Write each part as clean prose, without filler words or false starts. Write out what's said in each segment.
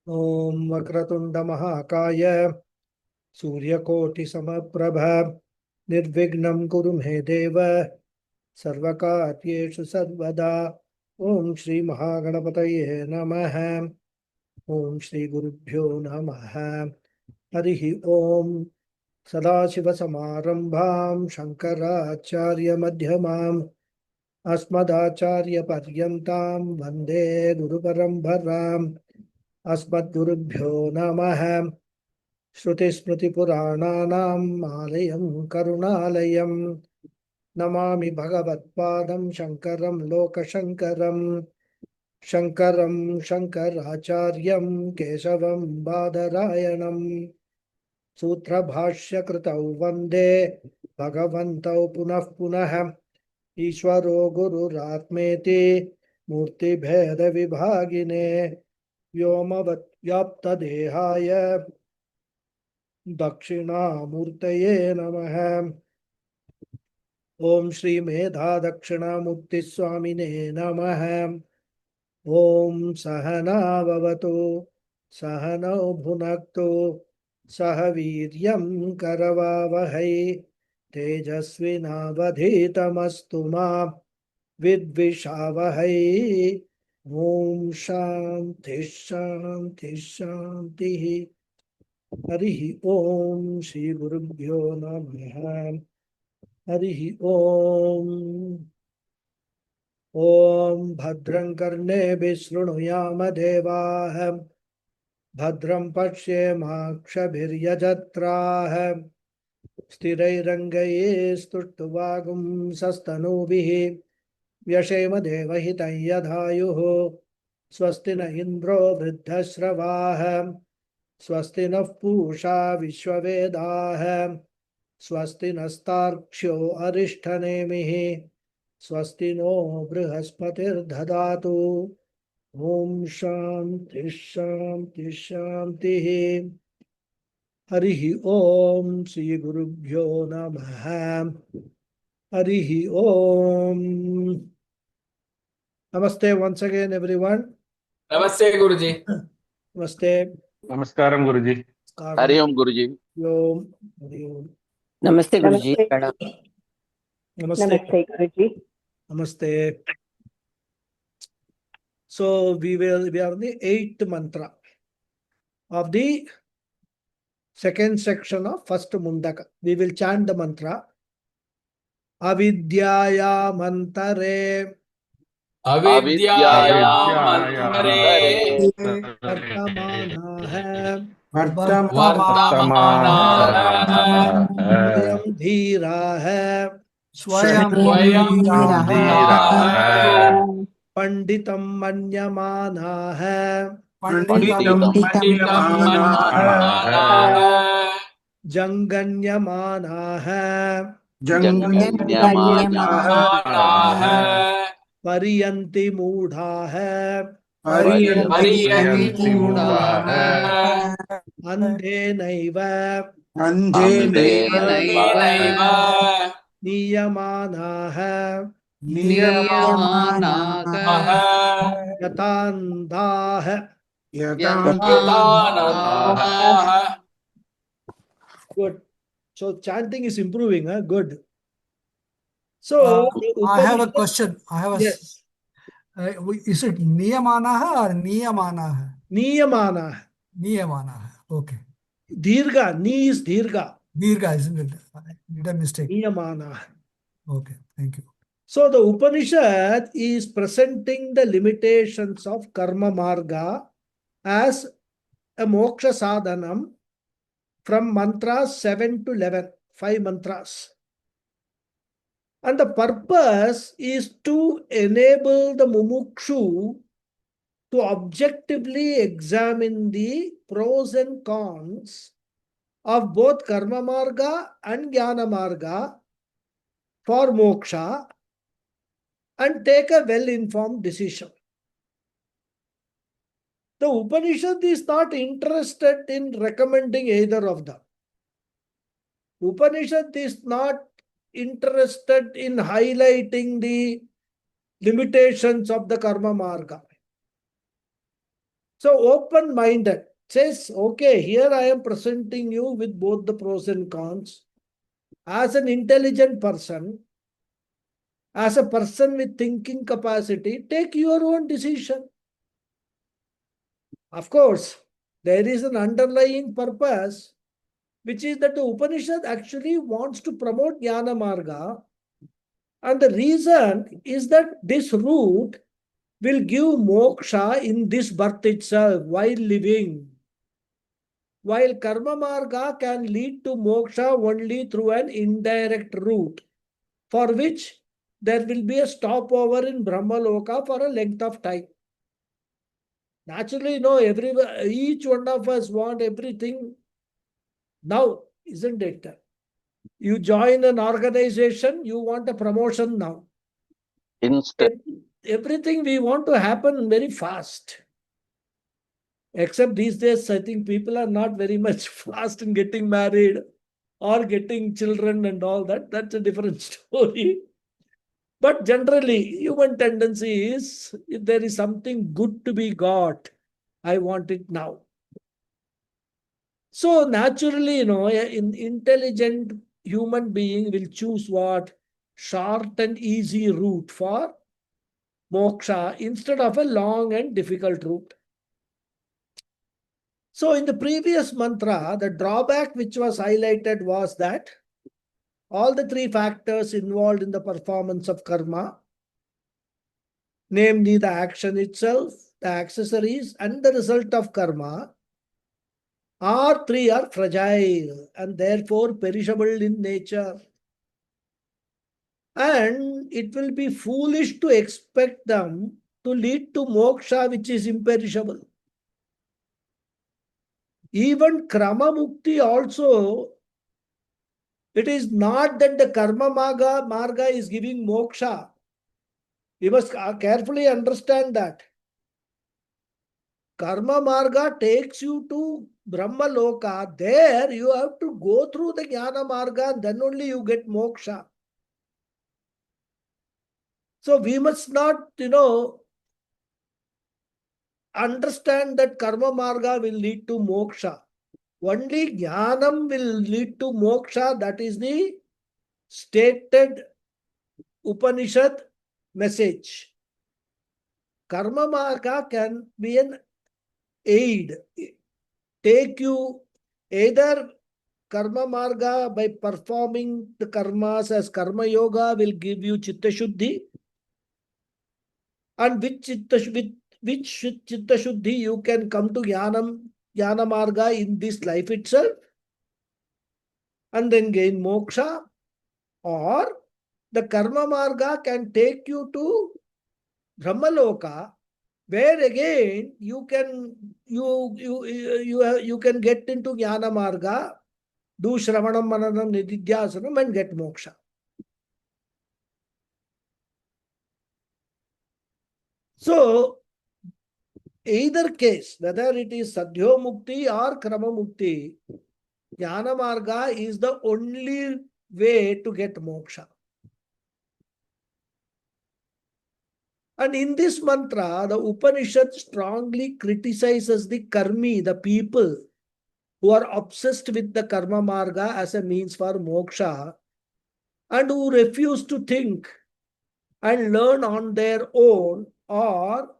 ओम वक्रतुंड महाकाय सूर्यकोटि समप्रभ निर्विघ्नं कुरु मे देव सर्वकार्येषु सर्वदा। ओम श्री महागणपतये नमः। ओम श्री गुरुभ्यो नमः। हरि ओम। सदाशिवसमारम्भां शङ्कराचार्यमध्यमाम् अस्मदाचार्यपर्यन्तां वन्दे गुरुपरम्पराम्। अस्मद्गुरुभ्यो नमः। श्रुतिस्मृतिपुराणानाम् आलयं करुणालयं नमामि भगवत्पादं शङ्करं लोकशङ्करम्। शङ्करं शङ्कराचार्यं केशवं बादरायणम् सूत्रभाष्यकृतौ वन्दे भगवन्तौ पुनः पुनः। ईश्वरो गुरुरात्मेति मूर्तिभेदविभागिने व्योमवद्व्याप्तदेहाय दक्षिणामूर्तये नमः। ओम श्री मेधा दक्षिणामूर्तिस्वामिने नमः। ओम सहनाववतु सहनौ भुनक्तु सह वीर्यं करवावहै तेजस्विनावधीतमस्तु मा विद्विषावहै। ओम शांति शांति शांति। हरि ओम श्री गुरुभ्यो नमः। हरि ओम। ओम भद्रं कर्णेभिः शृणुयाम देवाः भद्रं पश्येमाक्षभिर्यजत्राः स्थिरैरङ्गैस्तुष्टुवागुंसस्तनूभिः व्यशेम देवहितं यदायुः। स्वस्ति न इन्द्रो वृद्धश्रवाः स्वस्ति नः पूषा विश्ववेदाः स्वस्ति नस्तार्क्ष्यो अरिष्ठनेमिः स्वस्ति नो बृहस्पतिर्दधातु। ओम शांति शांति शांति। हरि ओम श्री गुरुभ्यो नमः। हरि ओम। नमस्ते once again everyone. नमस्ते गुरुजी। नमस्ते। नमस्कारम गुरुजी। हरि ओम गुरुजी। ओम हरि ओम। नमस्ते गुरुजी। नमस्ते नमस्ते गुरुजी। नमस्ते। So we are in the 8th mantra of the second section of first Mundaka. We will chant the mantra. Avidyaya mantare अविद्यायामन्तरे वर्तमाना है वर्तमाना स्वयं धीरा है स्वयं धीरा है पंडितम मन्यमाना है पंडितम मन्यमाना है जंगन्यमाना है जंगन्यमाना है परियंति मूढ़ा है परियन्ति मूढ़ा है अंधे नैव नैव नीयमाना है नियमाना है यथान्धा है। Good. So chanting is improving. Good. So I have a question. Yes. Is it niyamana hai or niyamana hai? Niyamana है। Niyamana hai. Okay. Dirga. Ni is dirga. Dirgha, isn't it? I did a mistake. Niyamana है। Okay. Thank you. So the Upanishad is presenting the limitations of karma marga as a moksha sadhanam from mantras 7 to 11, 5 mantras. And the purpose is to enable the mumukshu to objectively examine the pros and cons of both karma marga and jnana marga for moksha and take a well-informed decision. The Upanishad is not interested in recommending either of them. Upanishad is not interested in highlighting the limitations of the karma marga. So open-minded says, okay, here I am presenting you with both the pros and cons. As an intelligent person, as a person with thinking capacity, take your own decision. Of course, there is an underlying purpose, which is that the Upanishad actually wants to promote Jnana Marga. And the reason is that this route will give moksha in this birth itself while living. While Karma Marga can lead to moksha only through an indirect route, for which there will be a stopover in Brahmaloka for a length of time. Naturally, each one of us want everything now, isn't it? You join an organization, you want a promotion now. Instant. Everything we want to happen very fast. Except these days, I think people are not very much fast in getting married or getting children and all that. That's a different story. But generally, human tendency is if there is something good to be got, I want it now. So naturally, an intelligent human being will choose what? Short and easy route for moksha instead of a long and difficult route. So in the previous mantra, the drawback which was highlighted was that all the three factors involved in the performance of karma, namely the action itself, the accessories, and the result of karma, all three are fragile and therefore perishable in nature. And it will be foolish to expect them to lead to moksha, which is imperishable. Even krama mukti also, it is not that the karma marga is giving moksha. We must carefully understand that. Karma marga takes you to Brahma Loka. There you have to go through the Jnana marga and then only you get moksha. So we must not, understand that karma marga will lead to moksha. Only jnanam will lead to moksha. That is the stated Upanishad message. Karma marga can be an aid. Take you either karma marga by performing the karmas as karma yoga will give you chitta shuddhi, and with chitta shuddhi you can come to jnana marga in this life itself and then gain moksha, or the karma marga can take you to Brahmaloka, where again you can get into Jnana Marga, do Shravanam, Mananam, Nididhyasanam and get moksha. So, either case, whether it is Sadhyo Mukti or Krama Mukti, Jnana Marga is the only way to get moksha. And in this mantra, the Upanishad strongly criticizes the karmi, the people who are obsessed with the karma marga as a means for moksha and who refuse to think and learn on their own or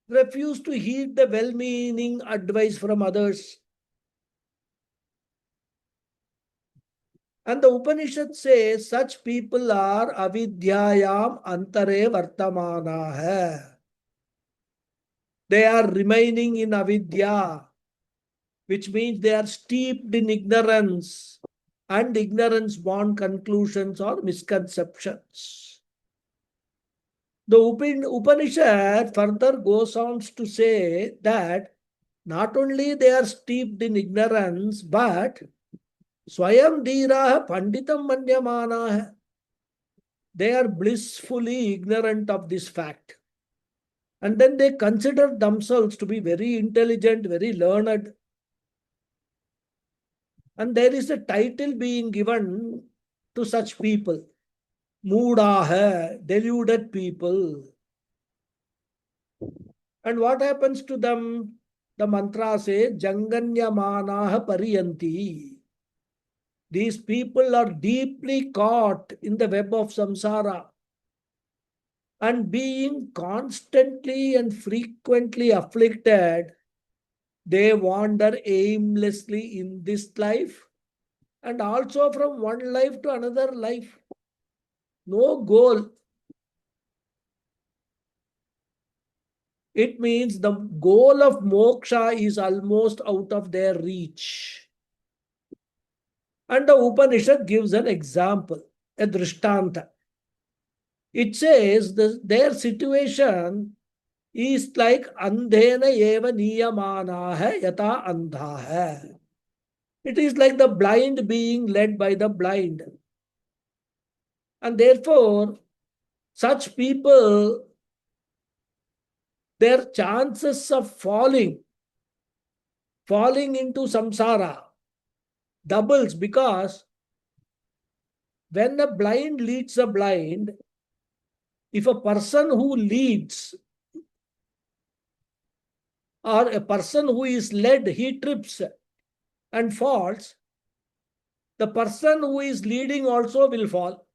refuse to heed the well-meaning advice from others. And the Upanishad says such people are avidyayam antare vartamana hai. They are remaining in avidya, which means they are steeped in ignorance, and ignorance-born conclusions or misconceptions. The Upanishad further goes on to say that not only they are steeped in ignorance, but swayam dhiraha panditam manyamana. They are blissfully ignorant of this fact. And then they consider themselves to be very intelligent, very learned. And there is a title being given to such people. Mooda hai, deluded people. And what happens to them? The mantra says, Janganyamanaha pariyanti. These people are deeply caught in the web of samsara and being constantly and frequently afflicted, they wander aimlessly in this life and also from one life to another life. No goal. It means the goal of moksha is almost out of their reach. And the Upanishad gives an example, a drishtanta. It says their situation is like andhena eva niyamanaha yata andhaha. It is like the blind being led by the blind. And therefore, such people, their chances of falling into samsara doubles, because when a blind leads a blind, if a person who leads or a person who is led, he trips and falls, the person who is leading also will fall.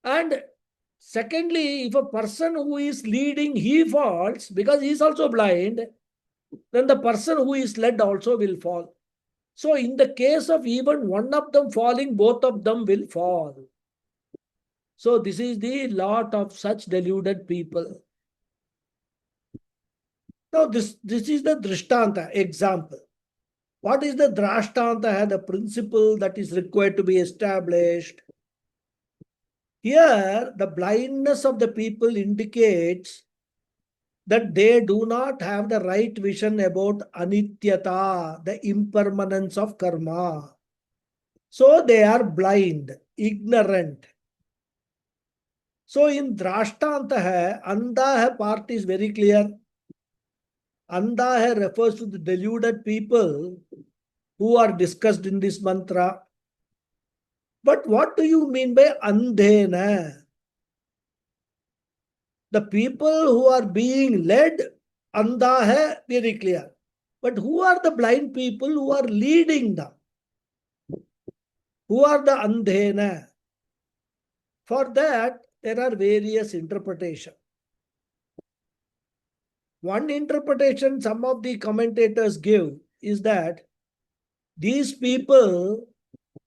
And secondly, if a person who is leading, he falls because he is also blind, then the person who is led also will fall. So in the case of even one of them falling, both of them will fall. So this is the lot of such deluded people. Now this is the drishtanta example. What is the drashtanta? The principle that is required to be established. Here, the blindness of the people indicates that they do not have the right vision about anityata, the impermanence of karma. So they are blind, ignorant. So in drashtantaha, andaha part is very clear. Andaha refers to the deluded people who are discussed in this mantra. But what do you mean by andhena? The people who are being led, andha very clear. But who are the blind people who are leading them? Who are the andhena? For that, there are various interpretations. One interpretation some of the commentators give is that these people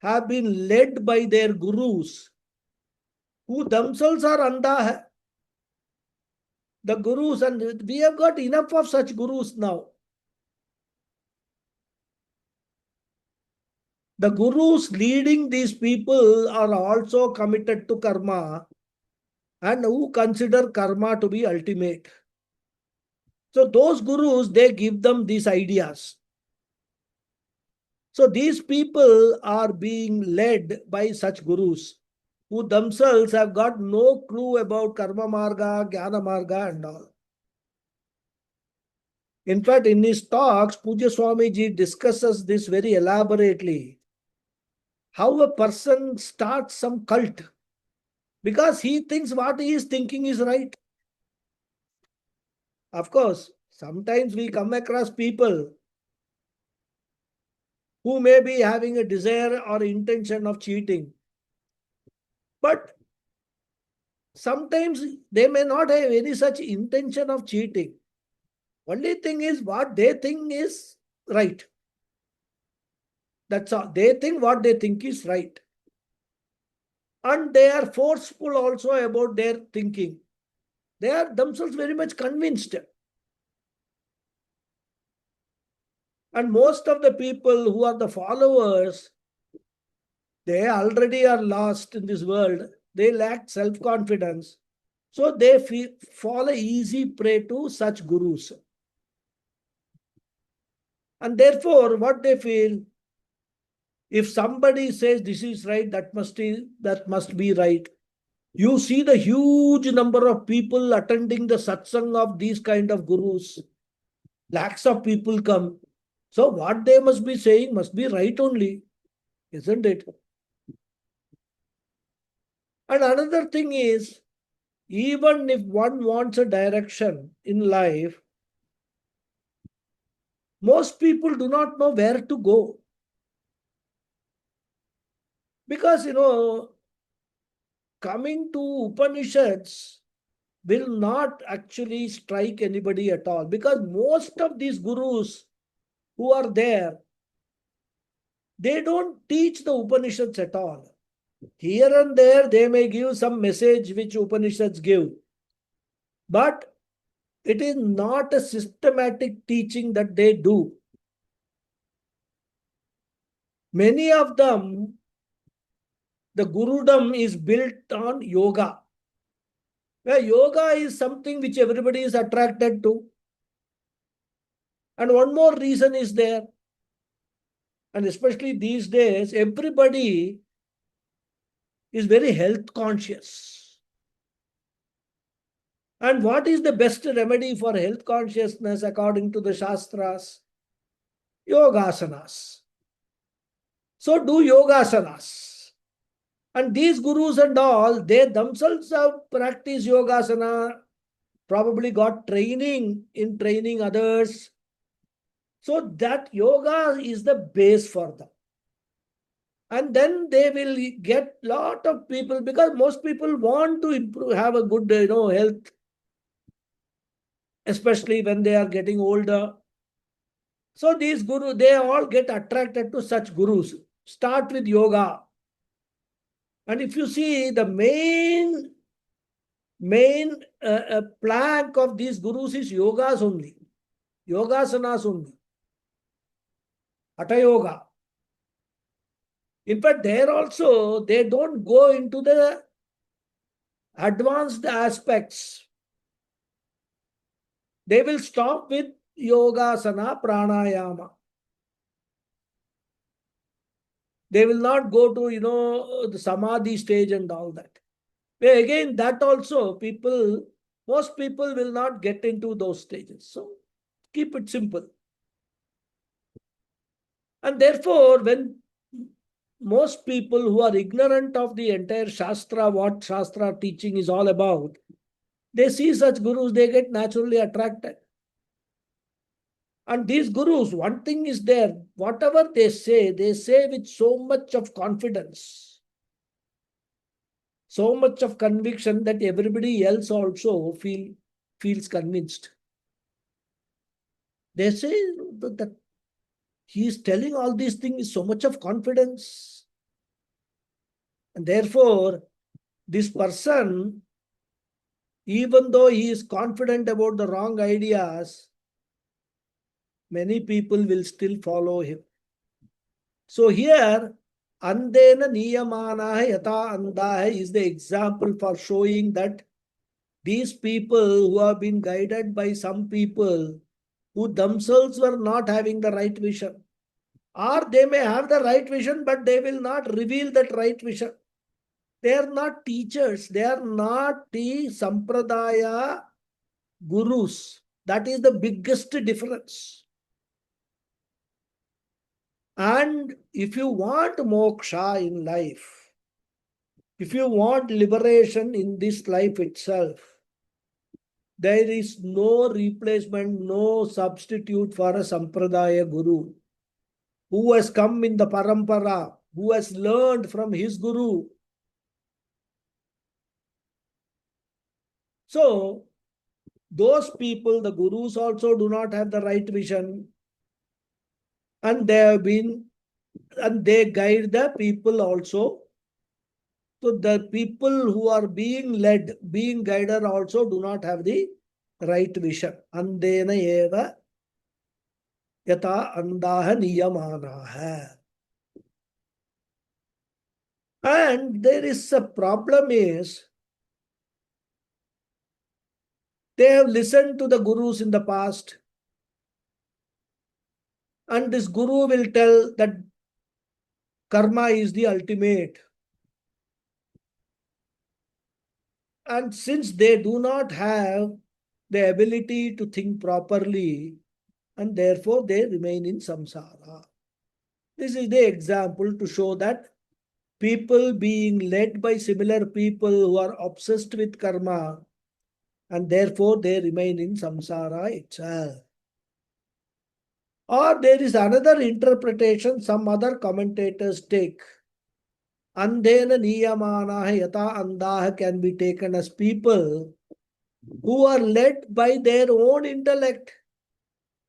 have been led by their gurus, who themselves are andha. The gurus, and we have got enough of such gurus now. The gurus leading these people are also committed to karma and who consider karma to be ultimate. So those gurus, they give them these ideas. So these people are being led by such gurus who themselves have got no clue about karma marga, jnana marga and all. In fact, in his talks, Pujya Swamiji discusses this very elaborately. How a person starts some cult because he thinks what he is thinking is right. Of course, sometimes we come across people who may be having a desire or intention of cheating. But sometimes they may not have any such intention of cheating. Only thing is what they think is right. That's all. They think what they think is right. And they are forceful also about their thinking. They are themselves very much convinced. And most of the people who are the followers, they already are lost in this world. They lack self-confidence. So they fall an easy prey to such gurus. And therefore, what they feel, if somebody says this is right, that must be right. You see the huge number of people attending the satsang of these kind of gurus. Lakhs of people come. So what they must be saying must be right only, isn't it? And another thing is, even if one wants a direction in life, most people do not know where to go. Because, coming to Upanishads will not actually strike anybody at all. Because most of these gurus who are there, they don't teach the Upanishads at all. Here and there, they may give some message which Upanishads give. But it is not a systematic teaching that they do. Many of them, the Gurudom is built on yoga. Where yoga is something which everybody is attracted to. And one more reason is there. And especially these days, everybody is very health conscious. And what is the best remedy for health consciousness according to the Shastras? Yogasanas. So do yogasanas. And these gurus and all, they themselves have practiced yogasana, probably got training in training others. So that yoga is the base for them. And then they will get lot of people, because most people want to improve, have a good health, especially when they are getting older. So these gurus, they all get attracted to such gurus. Start with yoga. And if you see the main plank of these gurus is yogas only. Yogasanas only. Hatha yoga. In fact, there also, they don't go into the advanced aspects. They will stop with yogasana, pranayama. They will not go to, the samadhi stage and all that. But again, that also, most people will not get into those stages. So, keep it simple. And therefore, when most people who are ignorant of the entire Shastra, what Shastra teaching is all about, they see such gurus, they get naturally attracted. And these gurus, one thing is there, whatever they say with so much of confidence, so much of conviction that everybody else also feels convinced. They say that he is telling all these things with so much of confidence. And therefore, this person, even though he is confident about the wrong ideas, many people will still follow him. So here, andena niyamanaha yata andaha is the example for showing that these people who have been guided by some people who themselves were not having the right vision, or they may have the right vision, but they will not reveal that right vision. They are not teachers. They are not the sampradaya gurus. That is the biggest difference. And if you want moksha in life, if you want liberation in this life itself, there is no replacement, no substitute for a sampradaya guru who has come in the parampara, who has learned from his guru. So, those people, the gurus also do not have the right vision, and they guide the people also. So the people who are being led, being guided also do not have the right vision. Andena eva yata andaha niyamanaha. And there is a problem is, they have listened to the gurus in the past, and this guru will tell that karma is the ultimate. And since they do not have the ability to think properly, and therefore they remain in samsara. This is the example to show that people being led by similar people who are obsessed with karma, and therefore they remain in samsara itself. Or there is another interpretation some other commentators take. Andena niyamanaha yata andaha can be taken as people who are led by their own intellect,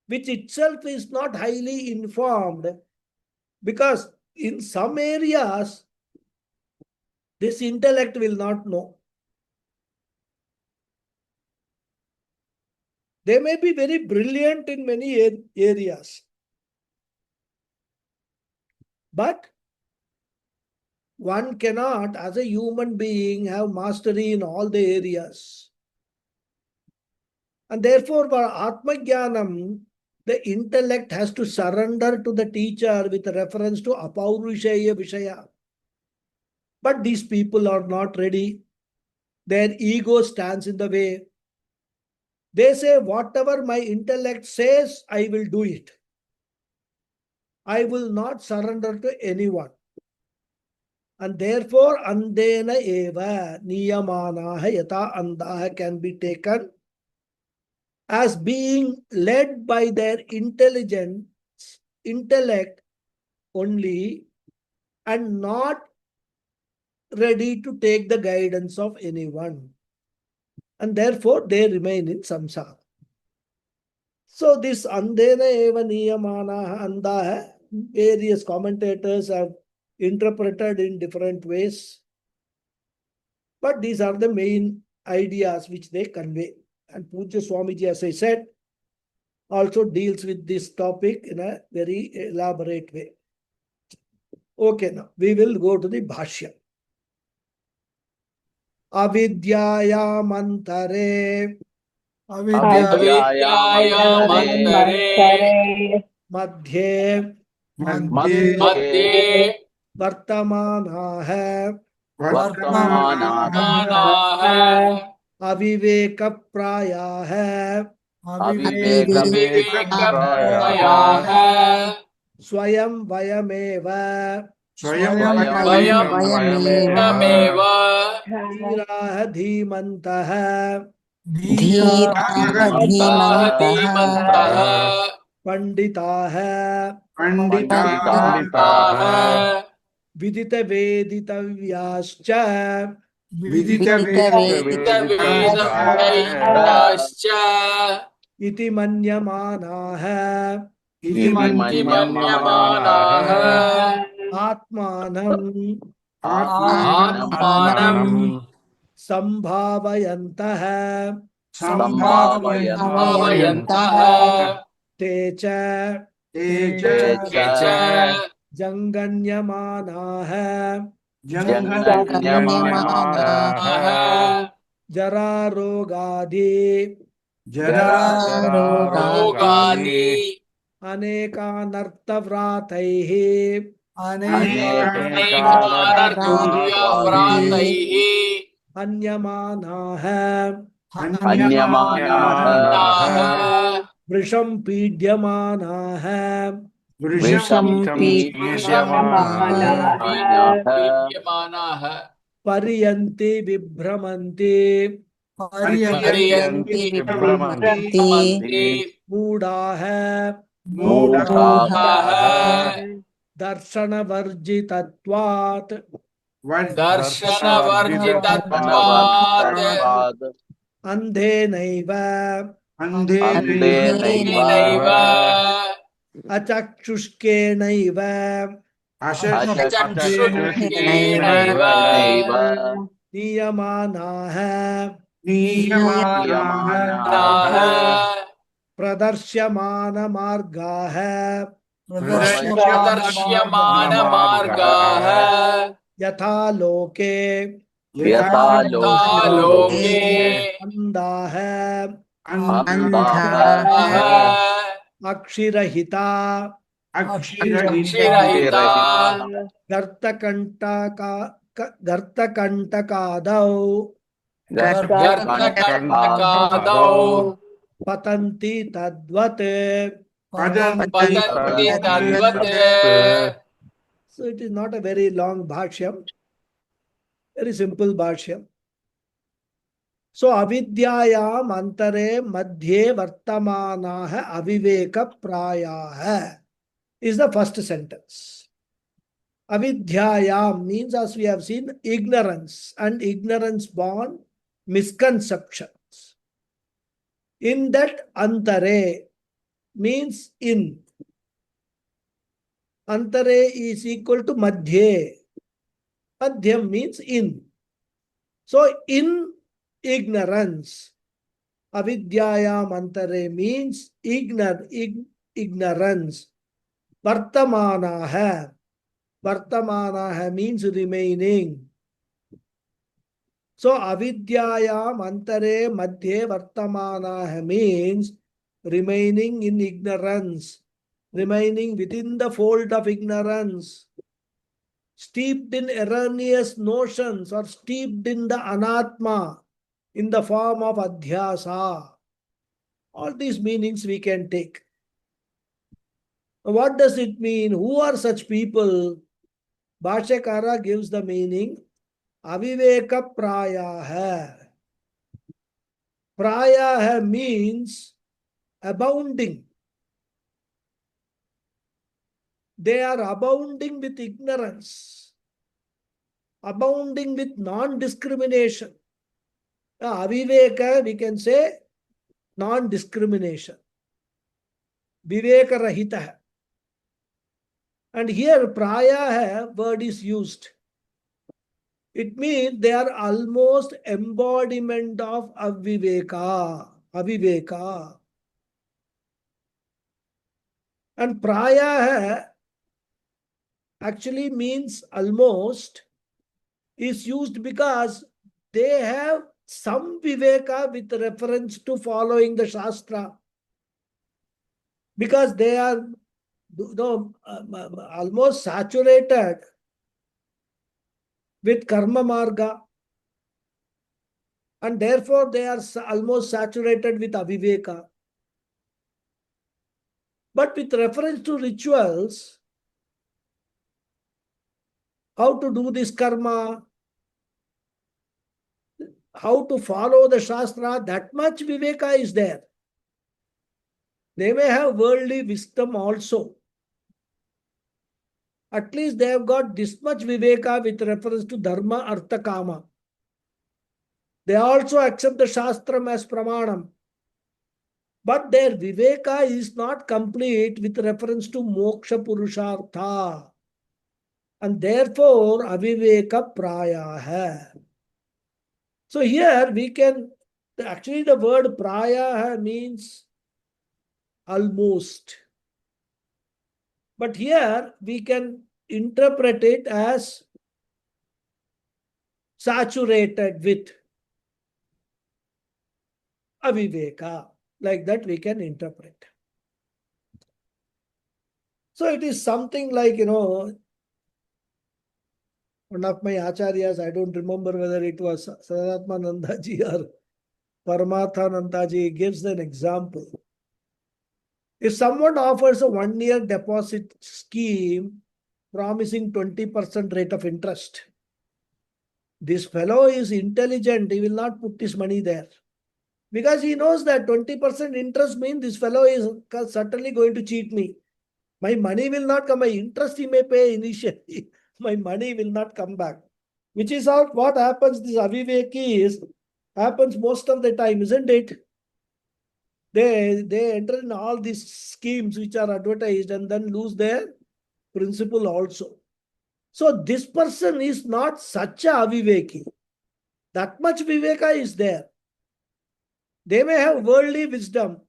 which itself is not highly informed, because in some areas this intellect will not know. They may be very brilliant in many areas, but one cannot, as a human being, have mastery in all the areas. And therefore, for Atmajnanam, the intellect has to surrender to the teacher with reference to Apaurusheya Vishaya. But these people are not ready. Their ego stands in the way. They say, whatever my intellect says, I will do it. I will not surrender to anyone. And therefore, andena eva niyamanaha yata andaha can be taken as being led by their intellect only, and not ready to take the guidance of anyone. And therefore, they remain in samsara. So this andena eva niyamanaha andaha, various commentators have interpreted in different ways. But these are the main ideas which they convey. And Pujya Swamiji, as I said, also deals with this topic in a very elaborate way. Okay, now we will go to the Bhashya. Avidyayamantare Avidyayamantare madhye Madhye vartamanaha Vartamanaha avivekaprayaha Avivekaprayaha swayam vayameva Vayameva dhiraha dhimantaha Dhimantaha panditaha Panditaha vidita veditavyascha Vedavyaschya iti manyamanaha Imanyamanaha atmanam Atmanam sambhavayantaha Sambhavayantaha techa Techa janganyamanaha Janganyamanaha jararogadi Rogadi anekanartavrataihi Anekanartulyavrataih anyamanaha Anyamanaha vrisham pidyamanaha Vidyamanaha pariyanti vibhramanti Pariyanti Vibhramanti मूढ़ाः Mudhaha दर्शनवर्जितत्वात् Darshanavarjitatvat अन्धेनैव Andhenaiva अचक्षुष्केणैव Achakshuskenaiva नियमानाः Niyamanaha प्रदर्श्यमानमार्गाः Pradarsyamana margaha यथा लोके Yatha loke अन्धाः Andhaha अक्षिरहिता Akshirahita गर्तकण्टकादौ Gartakantakadau पतन्ति तद्वत् Patanti tadvat So it is not a very long bhashyam, very simple bhashyam. So avidyayam antare madhye vartamanaha aviveka prayaha is the first sentence. Avidyayam means, as we have seen, ignorance, and ignorance born misconceptions. In that antare means in. Antare is equal to madhye. Madhyam means in. So in ignorance, avidyayam antare means ignorance. Vartamanaha. Vartamanaha means remaining. So avidyayam antare madhye vartamanaha means remaining in ignorance, remaining within the fold of ignorance, steeped in erroneous notions or steeped in the anatma in the form of adhyasa. All these meanings we can take. What does it mean? Who are such people? Bhashyakara gives the meaning aviveka prayaha. Prayaha means abounding. They are abounding with ignorance, abounding with non-discrimination. Aviveka, we can say non-discrimination. Viveka rahita. And here prayaha word is used. It means they are almost embodiment of aviveka. Aviveka. And prayaha actually means almost is used because they have some viveka with reference to following the Shastra. Because they are almost saturated with karma marga, and therefore they are almost saturated with aviveka. But with reference to rituals, how to do this karma, how to follow the Shastra, that much viveka is there. They may have worldly wisdom also. At least they have got this much viveka with reference to dharma, artha, kama. They also accept the Shastram as pramanam. But their viveka is not complete with reference to moksha purushartha. And therefore, aviveka prayaha. So here we can, actually the word prayaha means almost. But here we can interpret it as saturated with aviveka. Like that we can interpret. So it is something like, one of my acharyas, I don't remember whether it was Sadatmanandaji or Paramathanandaji, gives an example. If someone offers a 1-year deposit scheme promising 20% rate of interest, this fellow is intelligent, he will not put his money there. Because he knows that 20% interest means this fellow is certainly going to cheat me. My money will not come. My interest he may pay initially. My money will not come back. Which is what happens. This aviveki happens most of the time, isn't it? They enter in all these schemes which are advertised and then lose their principle also. So this person is not such a aviveki. That much viveka is there. They may have worldly wisdom.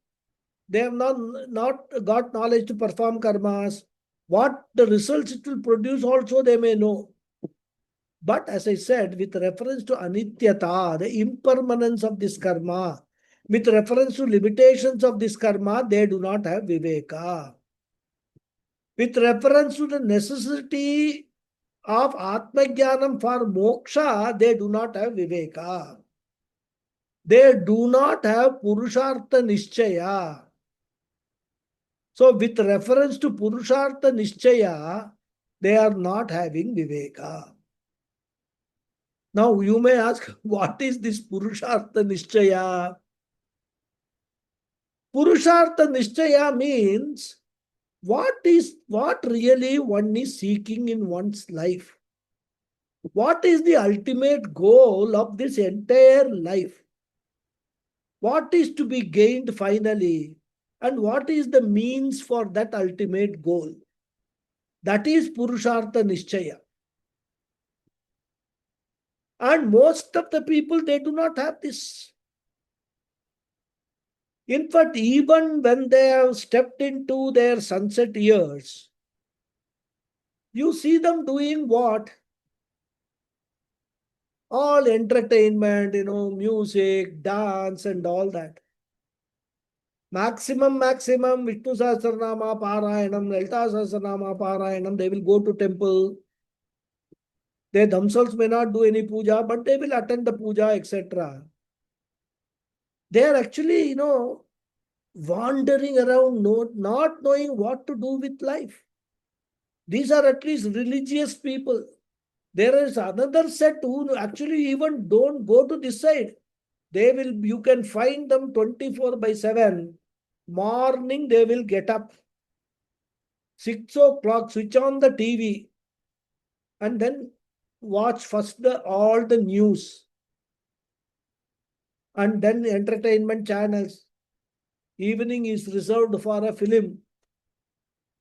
They have not got knowledge to perform karmas. What the results it will produce also they may know. But as I said, with reference to anityata, the impermanence of this karma, with reference to limitations of this karma, they do not have viveka. With reference to the necessity of atmajnanam for moksha, they do not have viveka. They do not have purushartha nishchaya. So with reference to purushartha nishchaya, They are not having viveka. Now you may ask, what is this Purushartha Nishchaya? Purushartha Nishchaya means what really one is seeking in one's life. What is the ultimate goal of this entire life? What is to be gained finally? And what is the means for that ultimate goal? That is Purushartha Nishchaya. And most of the people, they do not have this. In fact, even when they have stepped into their sunset years, you see them doing what? All entertainment, music, dance, and all that. Maximum, Vishnu Sahasranama Parayanam, Lalita Sahasranama Parayanam, they will go to temple. They themselves may not do any puja, but they will attend the puja, etc. They are actually, wandering around, not knowing what to do with life. These are at least religious people. There is another set who actually even don't go to this side. You can find them 24/7. Morning, they will get up. 6 o'clock, switch on the TV and then watch first all the news and then entertainment channels. Evening is reserved for a film.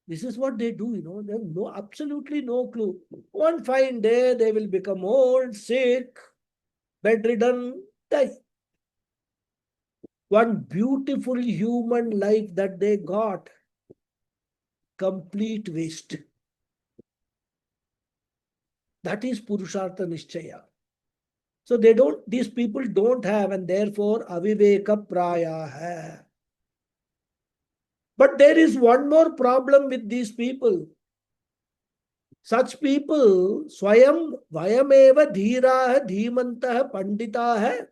This is what they do, They have absolutely no clue. One fine day, they will become old, sick, bedridden, die. One beautiful human life that they got, complete waste. That is Purushartha Nishchaya. So these people don't have, and therefore aviveka praya hai. But there is one more problem with these people. Such people, swayam vayameva dhiraha dhimantah panditaha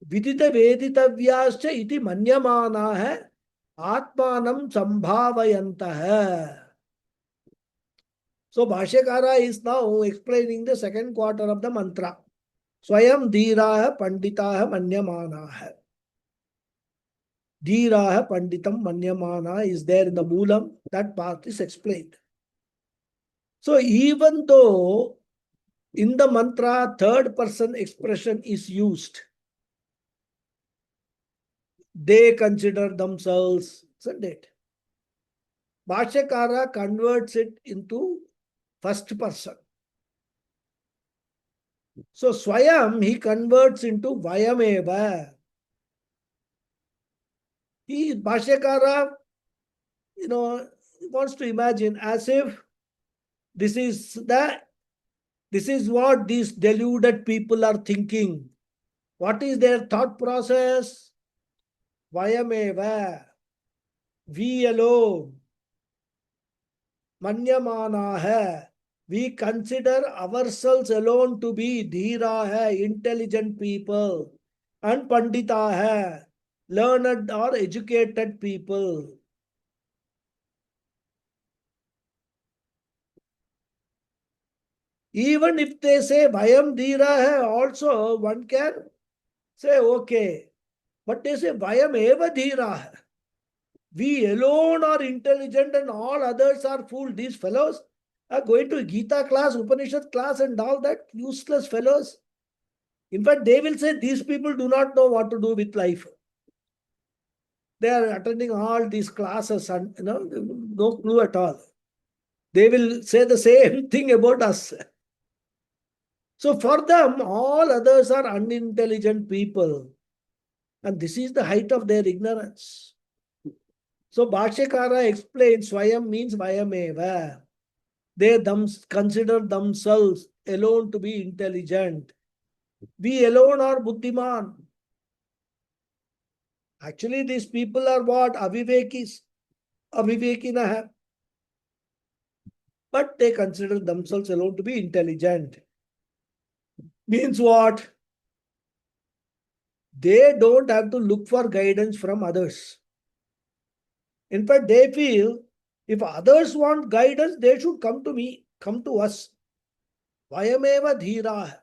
vidita veditavyascha iti manyamanaha atmanam sambhavayantaha. So Bhashyakara is now explaining the second quarter of the mantra. Swayam dhiraha panditaha manyamanaha. Dhiraha panditam manyamana is there in the moolam. That part is explained. So even though in the mantra third person expression is used, they consider themselves, isn't it? Bhashyakara converts it into first person. So Swayam he converts into Vayameva. Bhashyakara, wants to imagine as if this is what these deluded people are thinking. What is their thought process? Vayameva. We alone. Manyamana hai. We consider ourselves alone to be dhira hai, intelligent people, and pandita hai, learned or educated people. Even if they say Vayam dhira hai, also one can say okay. But they say Vayam eva dhira hai. We alone are intelligent and all others are fools. These fellows are going to Gita class, Upanishad class and all that, useless fellows. In fact, they will say these people do not know what to do with life. They are attending all these classes and no clue at all. They will say the same thing about us. So for them, all others are unintelligent people. And this is the height of their ignorance. So Bhashyakara explains Swayam means Vayameva. They consider themselves alone to be intelligent. We alone are Buddhiman. Actually, these people are what? Avivekis. Avivekinaha. But they consider themselves alone to be intelligent. Means what? They don't have to look for guidance from others. In fact, they feel if others want guidance, they should come to me. come to us. Vayameva dhiraha.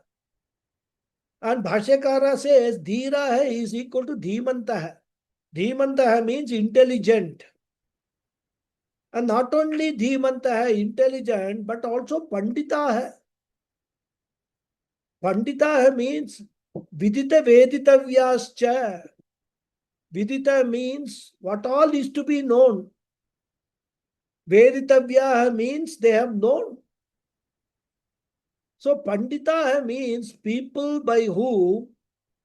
And Bhashyakara says dhiraha is equal to dhimantaha. Dhimantaha means intelligent. And not only dhimantaha, intelligent, but also panditaha. Panditaha means vidita veditavyascha. Vidita means what all is to be known. Veditavyaha means they have known. So Pandita means people by whom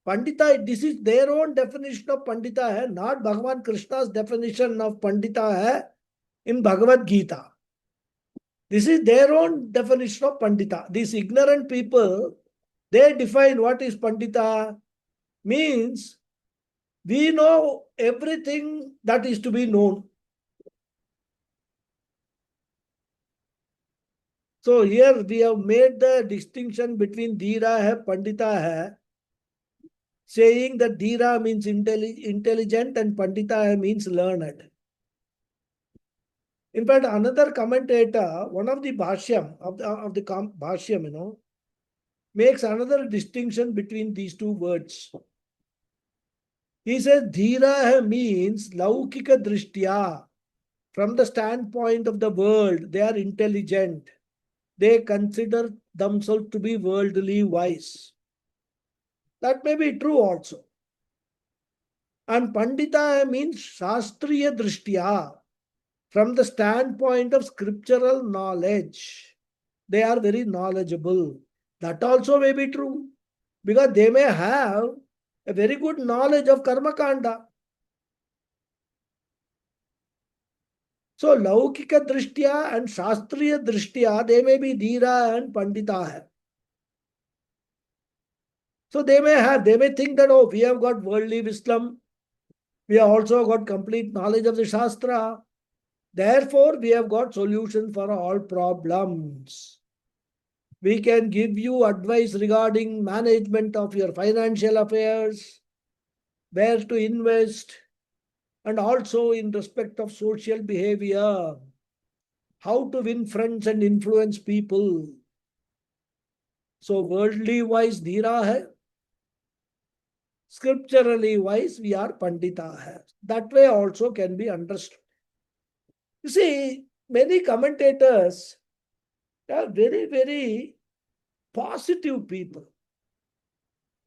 Pandita, this is their own definition of Pandita, not Bhagavan Krishna's definition of Pandita in Bhagavad Gita. This is their own definition of Pandita. These ignorant people, they define what is Pandita. Means we know everything that is to be known. So here we have made the distinction between Dhira hai, Pandita hai, saying that Dhira means intelligent and Pandita hai means learned. In fact, another commentator, one of the Bhashyam, Bhashyam, makes another distinction between these two words. He says Dhira hai means Laukika Drishtya. From the standpoint of the world, they are intelligent. They consider themselves to be worldly wise. That may be true also. And Pandita means Shastriya Drishtya. From the standpoint of scriptural knowledge, they are very knowledgeable. That also may be true. Because they may have a very good knowledge of Karma Kanda. So, Laukika Drishtya and Shastriya Drishtya, they may be Dhira and Pandita. So, they may think that, oh, we have got worldly wisdom. We have also got complete knowledge of the Shastra. Therefore, we have got solution for all problems. We can give you advice regarding management of your financial affairs, where to invest, and also in respect of social behavior, how to win friends and influence people. So worldly wise Dhira hai, scripturally wise we are Pandita hai. That way also can be understood. You see, many commentators are very, very positive people.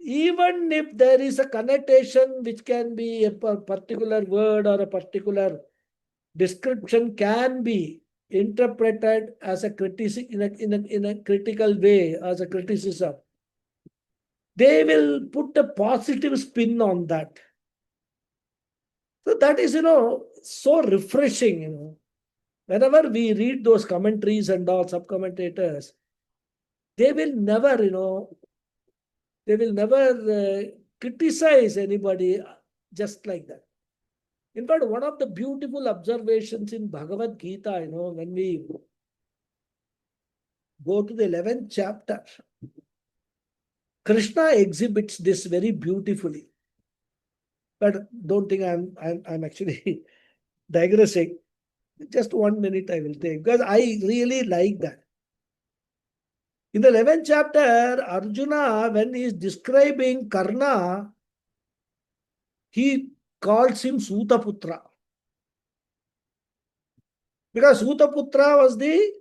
Even if there is a connotation which can be a particular word or a particular description can be interpreted as a criticism in a critical way, as a criticism, they will put a positive spin on that. So that is, so refreshing, Whenever we read those commentaries and all sub-commentators, they will never, criticize anybody just like that. In fact, one of the beautiful observations in Bhagavad Gita, when we go to the 11th chapter, Krishna exhibits this very beautifully. But don't think I'm actually digressing. Just 1 minute I will take, because I really like that. In the 11th chapter, Arjuna, when he is describing Karna, he calls him Sutaputra. Because Sutaputra was the,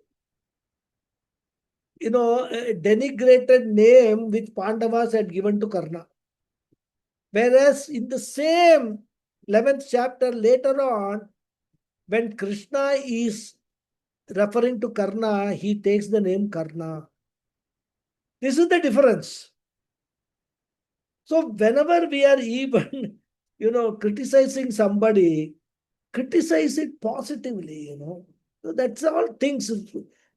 denigrated name which Pandavas had given to Karna. Whereas in the same 11th chapter later on, when Krishna is referring to Karna, he takes the name Karna. This is the difference. So whenever we are even, criticizing somebody, criticize it positively, So that's all things,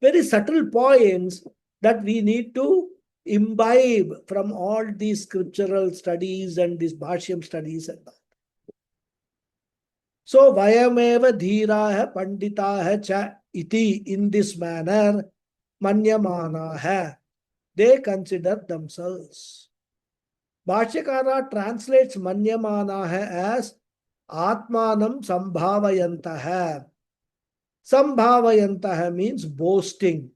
very subtle points that we need to imbibe from all these scriptural studies and these Bhashyam studies and that. So, Vayameva Dhiraha Panditaha Cha Iti, in this manner, Manyamanaha, they consider themselves. Bhashyakara translates Manyamanaha as Atmanam Sambhavayantaha. Sambhavayantaha means boasting.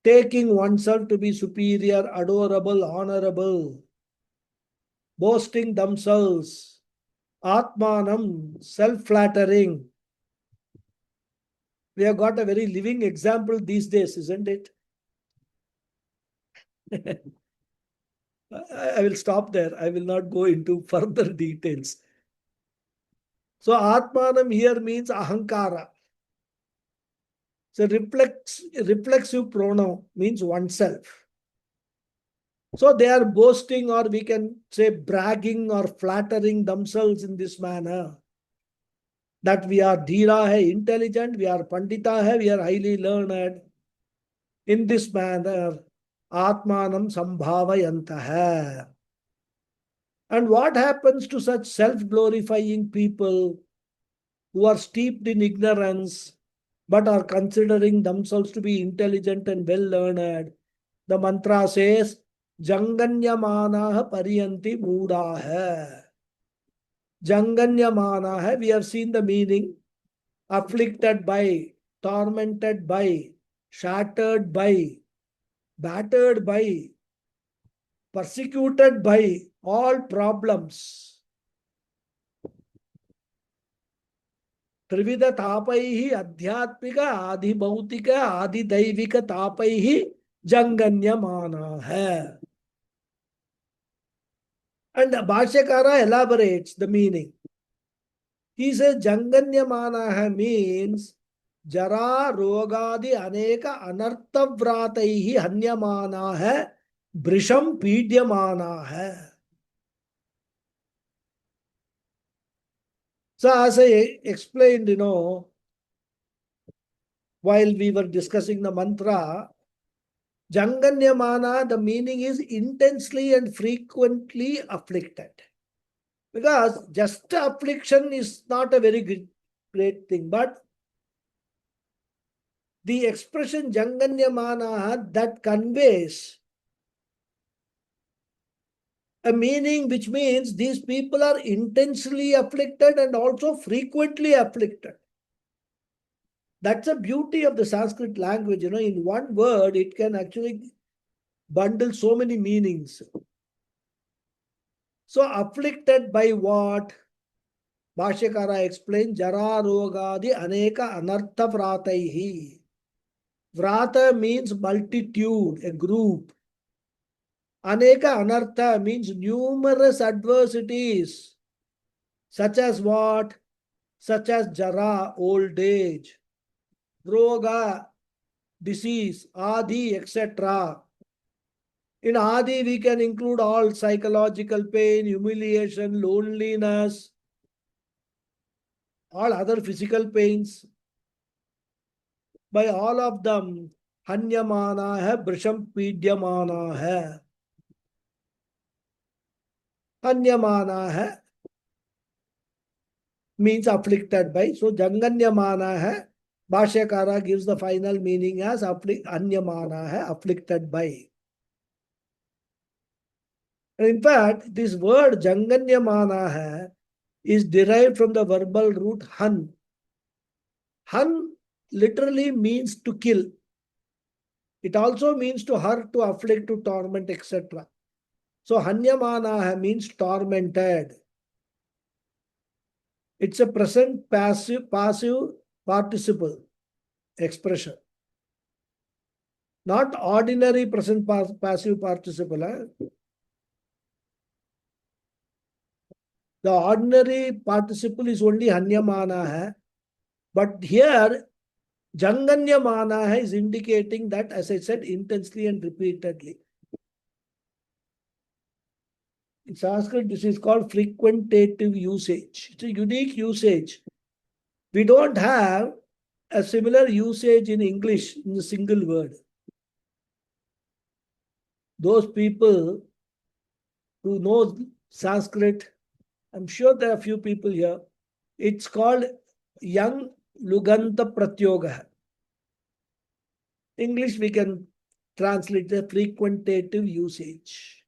taking oneself to be superior, adorable, honorable, boasting themselves, Atmanam, self-flattering. We have got a very living example these days, isn't it? I will stop there. I will not go into further details. So Atmanam here means ahankara. So reflexive pronoun means oneself. So they are boasting, or we can say bragging or flattering themselves in this manner. That we are dhira hai, intelligent, we are pandita hai, we are highly learned. In this manner, Atmanam sambhavayantaha. And what happens to such self-glorifying people who are steeped in ignorance but are considering themselves to be intelligent and well-learned? The mantra says, Janganyamanaha pariyanti moodaha. Janganyamanaha, we have seen the meaning. Afflicted by, tormented by, shattered by, battered by, persecuted by all problems. Trivida tapaihi adhyatmika adhibhautika adhidaivika tapaihi janganyamana hai. And Bhashyakara elaborates the meaning. He says Janganyamana means Jara Rogadi Aneka Anarthavrataihi Hanyamana hai Brisham Pidyamana hai. So as I explained, while we were discussing the mantra, Janganyamana, the meaning is intensely and frequently afflicted. Because just affliction is not a very great thing, but the expression Janganyamana, that conveys a meaning which means these people are intensely afflicted and also frequently afflicted. That's the beauty of the Sanskrit language. In one word, it can actually bundle so many meanings. So afflicted by what? Bhashyakara explained, Jara Rogadi Aneka Anartha Vrataihi. Vrata means multitude, a group. Aneka Anartha means numerous adversities. Such as what? Such as Jara, old age. Roga, disease. Adi, etc. In Adi, we can include all psychological pain, humiliation, loneliness, all other physical pains. By all of them, Hanyamana hai, Brisham Pidyamana hai. Hanyamana hai means afflicted by. So Janganyamana hai, Bhashyakara gives the final meaning as Anyamana hai, afflicted by. In fact, this word Janganyamana hai is derived from the verbal root Han. Han literally means to kill. It also means to hurt, to afflict, to torment, etc. So Hanyamana means tormented. It's a present passive participle expression. Not ordinary present passive participle. The ordinary participle is only Hanyamana. But here, Janganyamana is indicating that, as I said, intensely and repeatedly. In Sanskrit, this is called frequentative usage. It's a unique usage. We don't have a similar usage in English in a single word. Those people who know Sanskrit, I'm sure there are a few people here. It's called Young Luganta Pratyoga. English, we can translate the frequentative usage.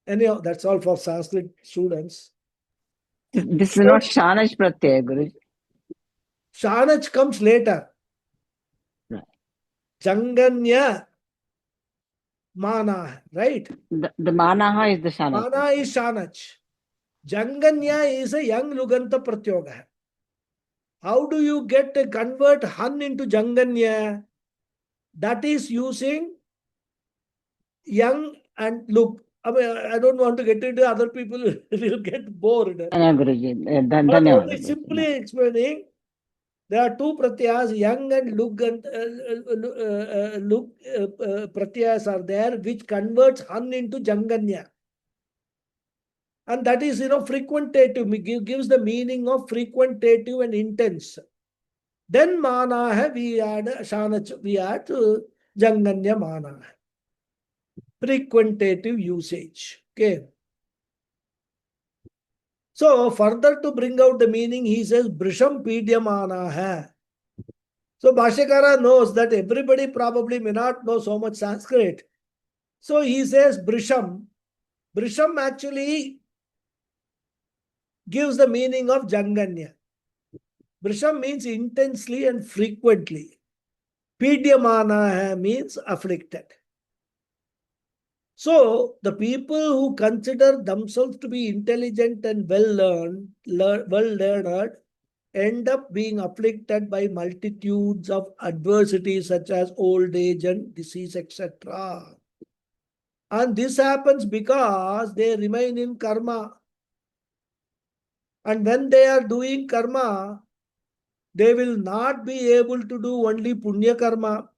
Anyhow, that's all for Sanskrit students. This is not Shanaj Pratyaya, Guruji. Shanaj comes later. Right. Janganya Mana, right? The Manaha is the Shanach. Mana is Shanach. Janganya is a young Luganta Pratyoga. How do you convert Han into Janganya? That is using young and look. I mean, I don't want to get into other people will get bored. Dhanya Guruji. But Dhanyawad only Guruji. simply explaining, there are two pratyas, young and lug and pratyas are there, which converts Han into Janganya. And that is, frequentative, gives the meaning of frequentative and intense. Then Mana, we add Shanach, we add Janganya Mana. Frequentative usage. Okay. So further to bring out the meaning, he says Brisham Pidyamana hai. So Bhashyakara knows that everybody probably may not know so much Sanskrit. So he says Brisham. Brisham actually gives the meaning of Janganya. Brisham means intensely and frequently. Pidyamana hai means afflicted. So the people who consider themselves to be intelligent and well learned end up being afflicted by multitudes of adversities such as old age and disease, etc. And this happens because they remain in karma. And when they are doing karma, they will not be able to do only punya karma.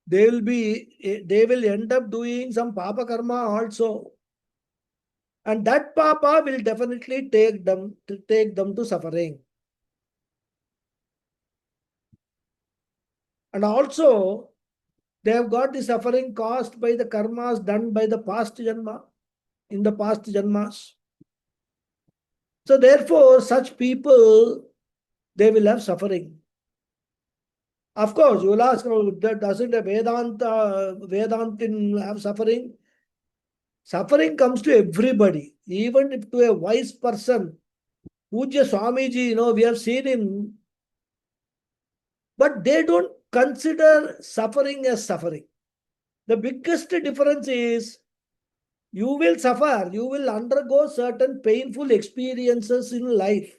They will end up doing some papa karma also. And that papa will definitely take them to suffering. And also, they have got the suffering caused by the karmas done by the past janma, in the past janmas. So therefore, such people, they will have suffering. Of course, you will ask, doesn't a Vedantin have suffering? Suffering comes to everybody, even if to a wise person. Pujya Swamiji, we have seen him, but they don't consider suffering as suffering. The biggest difference is you will suffer, you will undergo certain painful experiences in life.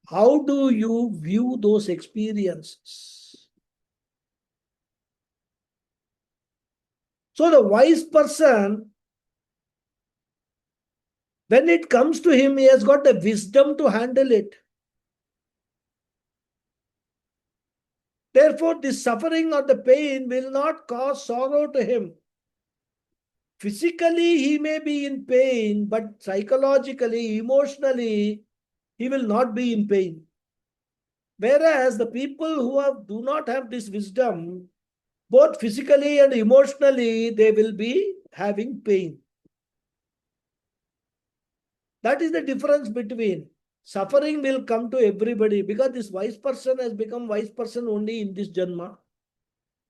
How do you view those experiences? So the wise person, when it comes to him, he has got the wisdom to handle it. Therefore, the suffering or the pain will not cause sorrow to him. Physically, he may be in pain, but psychologically, emotionally, he will not be in pain. Whereas the people who do not have this wisdom, both physically and emotionally, they will be having pain. That is the difference between suffering will come to everybody, because this wise person has become wise person only in this janma.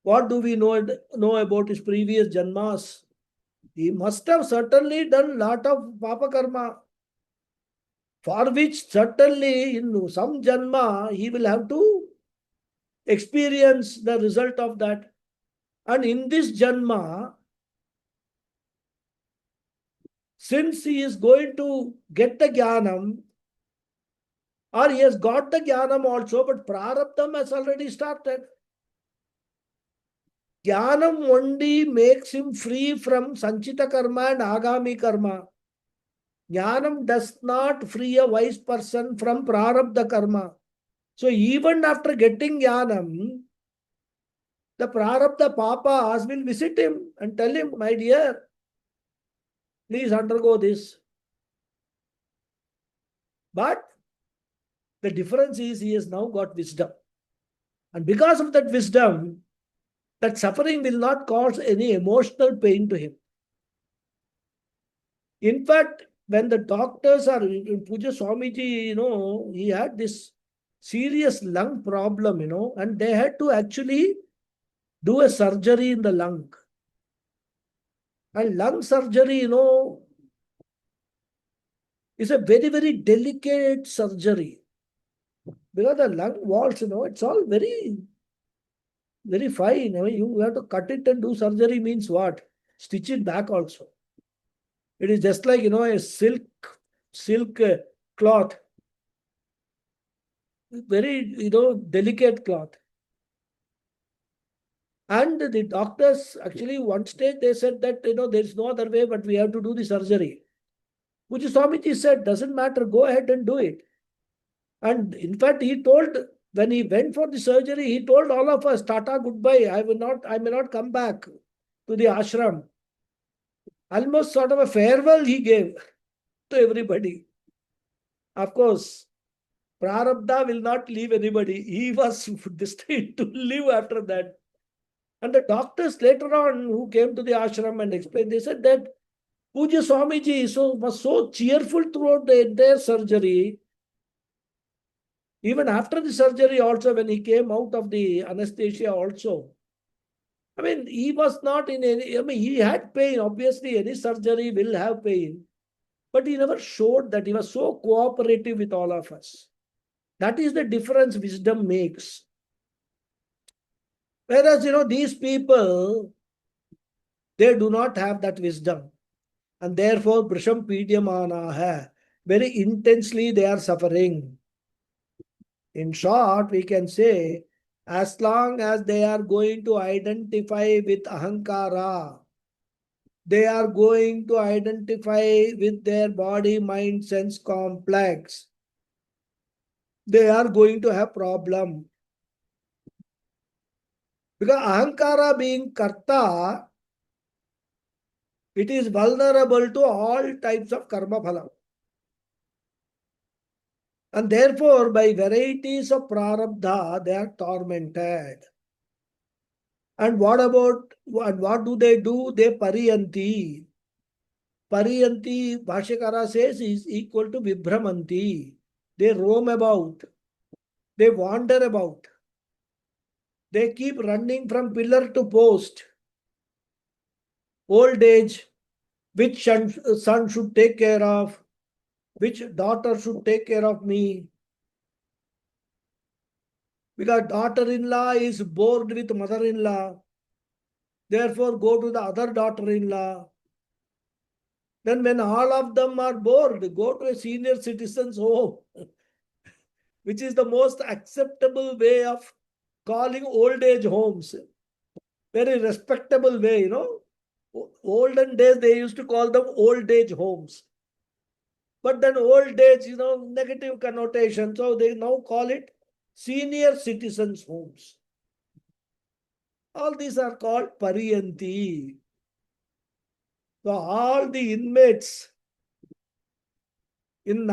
What do we know about his previous janmas? He must have certainly done lot of papa karma, for which certainly in some janma he will have to experience the result of that. And in this janma, since he is going to get the jnanam, or he has got the jnanam also, but prarabdham has already started. Jnanam only makes him free from sanchita karma and agami karma. Jnanam does not free a wise person from prarabdha karma. So even after getting jnanam, the prarabdha papas will visit him and tell him, my dear, please undergo this. But the difference is he has now got wisdom. And because of that wisdom, that suffering will not cause any emotional pain to him. In fact, when the doctors are in Puja Swamiji, he had this serious lung problem, and they had to actually do a surgery in the lung. And lung surgery, is a very, very delicate surgery. Because the lung walls, it's all very, very fine. You have to cut it and do surgery means what? Stitch it back also. It is just like, a silk cloth. Very, delicate cloth. And the doctors actually one stage they said that, there's no other way, but we have to do the surgery. Puja Swamiji said, doesn't matter, go ahead and do it. And in fact, he told, when he went for the surgery, he told all of us, Tata, goodbye. I may not come back to the ashram. Almost sort of a farewell he gave to everybody. Of course, Prarabdha will not leave anybody. He was destined to live after that. And the doctors later on who came to the ashram and explained, they said that Puja Swamiji was so cheerful throughout the entire surgery. Even after the surgery also, when he came out of the anesthesia also, he was not in any, he had pain. Obviously, any surgery will have pain. But he never showed that. He was so cooperative with all of us. That is the difference wisdom makes. Whereas, these people, they do not have that wisdom. And therefore, Brisham Pidyamana hai. Very intensely they are suffering. In short, we can say, as long as they are going to identify with ahankara, they are going to identify with their body, mind, sense complex, they are going to have problem. Because ahankara being karta, it is vulnerable to all types of karma phala. And therefore, by varieties of prarabdha, they are tormented. And what do? They pariyanti. Pariyanti, Bhashyakara says, is equal to vibhramanti. They roam about. They wander about. They keep running from pillar to post. Old age, which son should take care of? Which daughter should take care of me? Because daughter-in-law is bored with mother-in-law. Therefore, go to the other daughter-in-law. Then when all of them are bored, go to a senior citizen's home, which is the most acceptable way of calling old age homes. Very respectable way, Olden days, they used to call them old age homes. But then old age, negative connotation. So they now call it senior citizens' homes. All these are called pariyanti. So all the inmates in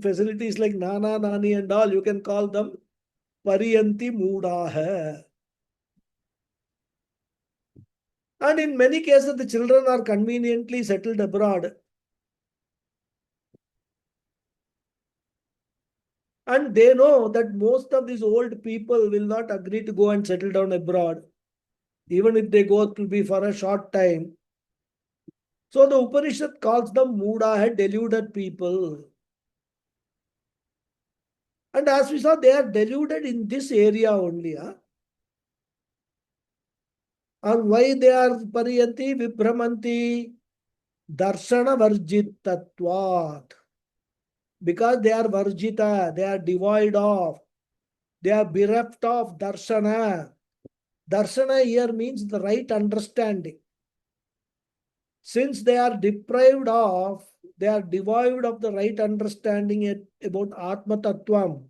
facilities like Nana, Nani and all, you can call them pariyanti mooda hai. And in many cases, the children are conveniently settled abroad. And they know that most of these old people will not agree to go and settle down abroad. Even if they go, it will be for a short time. So the Upanishad calls them mooda hai, deluded people. And as we saw, they are deluded in this area only. And why they are pariyanti, vibhramanti, darshana varjitatvat. Because they are varjita, they are devoid of, they are bereft of darshana. Darshana here means the right understanding. Since they are devoid of the right understanding about Atma Tattvam,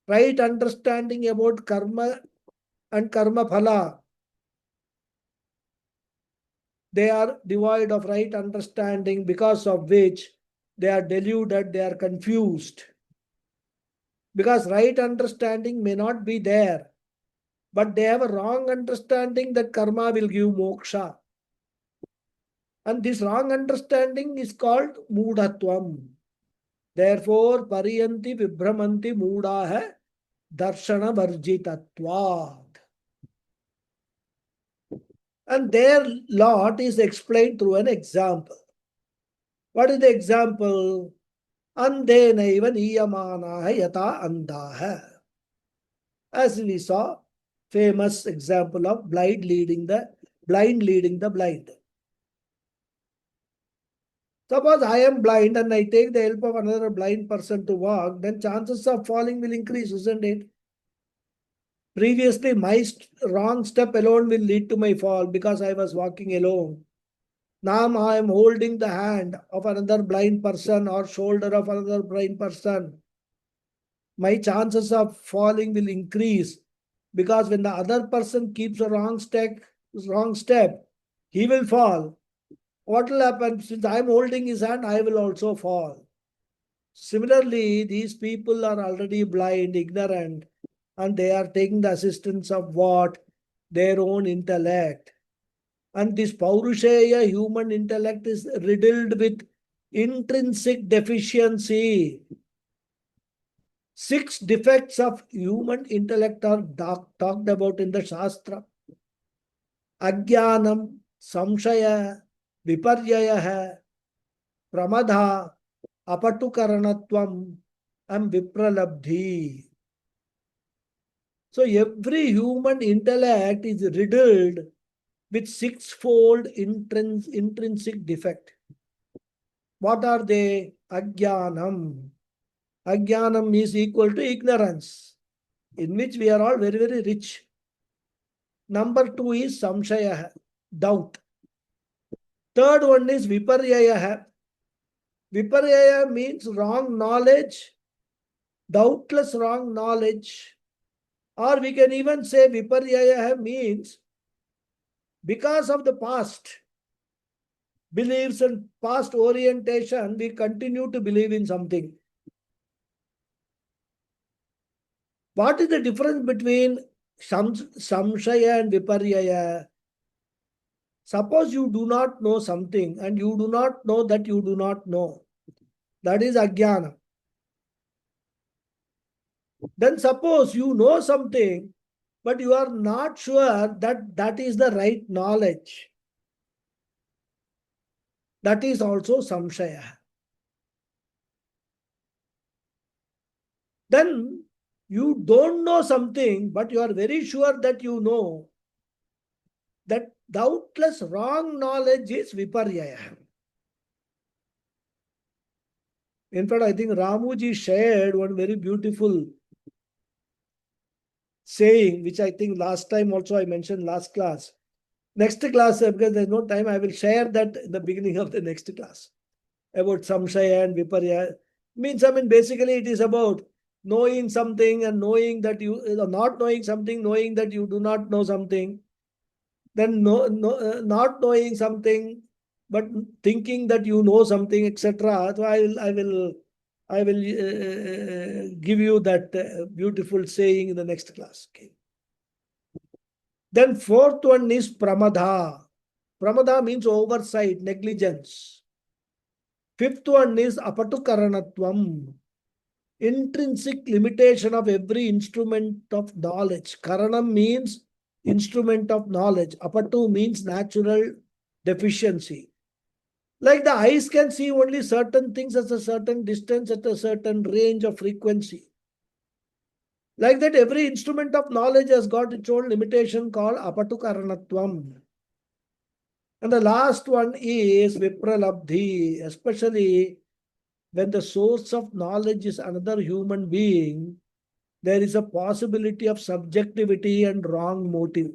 right understanding about karma and karma phala, they are devoid of right understanding, because of which they are deluded, they are confused. Because right understanding may not be there, but they have a wrong understanding that karma will give moksha. And this wrong understanding is called moodhatvam. Therefore, pariyanti vibhramanti mooda hai darshana varjitatvat. And their lot is explained through an example. What is the example? Andhenaiva niyamanaha yata andaha. As we saw, famous example of blind leading the blind. Suppose I am blind and I take the help of another blind person to walk, then chances of falling will increase, isn't it? Previously, my wrong step alone will lead to my fall because I was walking alone. Now I am holding the hand of another blind person or shoulder of another blind person. My chances of falling will increase because when the other person keeps a wrong step, he will fall. What will happen? Since I am holding his hand, I will also fall. Similarly, these people are already blind, ignorant, and they are taking the assistance of what? Their own intellect. And this Paurushaya human intellect is riddled with intrinsic deficiency. 6 defects of human intellect are talked about in the Shastra. Ajnanam, Samshaya, Viparyaya, Pramadha, Apatukaranatvam, and Vipralabdhi. So every human intellect is riddled with 6-fold intrinsic defect. What are they? Ajnanam. Ajnanam is equal to ignorance, in which we are all very, very rich. Number 2 is samshaya, doubt. Third one is viparyaya. Viparyaya means wrong knowledge, doubtless wrong knowledge. Or we can even say viparyaya means because of the past beliefs and past orientation, we continue to believe in something. What is the difference between samshaya and viparyaya? Suppose you do not know something and you do not know that you do not know. That is ajnana. Then suppose you know something, but you are not sure that that is the right knowledge. That is also samshaya. Then you don't know something, but you are very sure that you know. That doubtless wrong knowledge is viparyaya. In fact, I think Ramuji shared one very beautiful saying, which I think last time also I mentioned last class. Next class, because there's no time, I will share that in the beginning of the next class about samshaya and viparya. Basically it is about knowing something and knowing that you, not knowing something, knowing that you do not know something. Then not knowing something, but thinking that you know something, etc. So I will give you that beautiful saying in the next class. Okay. Then fourth one is pramadha. Pramadha means oversight, negligence. Fifth one is apatukaranatvam. Intrinsic limitation of every instrument of knowledge. Karanam means instrument of knowledge. Apatu means natural deficiency. Like the eyes can see only certain things at a certain distance, at a certain range of frequency. Like that, every instrument of knowledge has got its own limitation called apatukaranatvam. And the last one is vipralabdhi, especially when the source of knowledge is another human being, there is a possibility of subjectivity and wrong motive.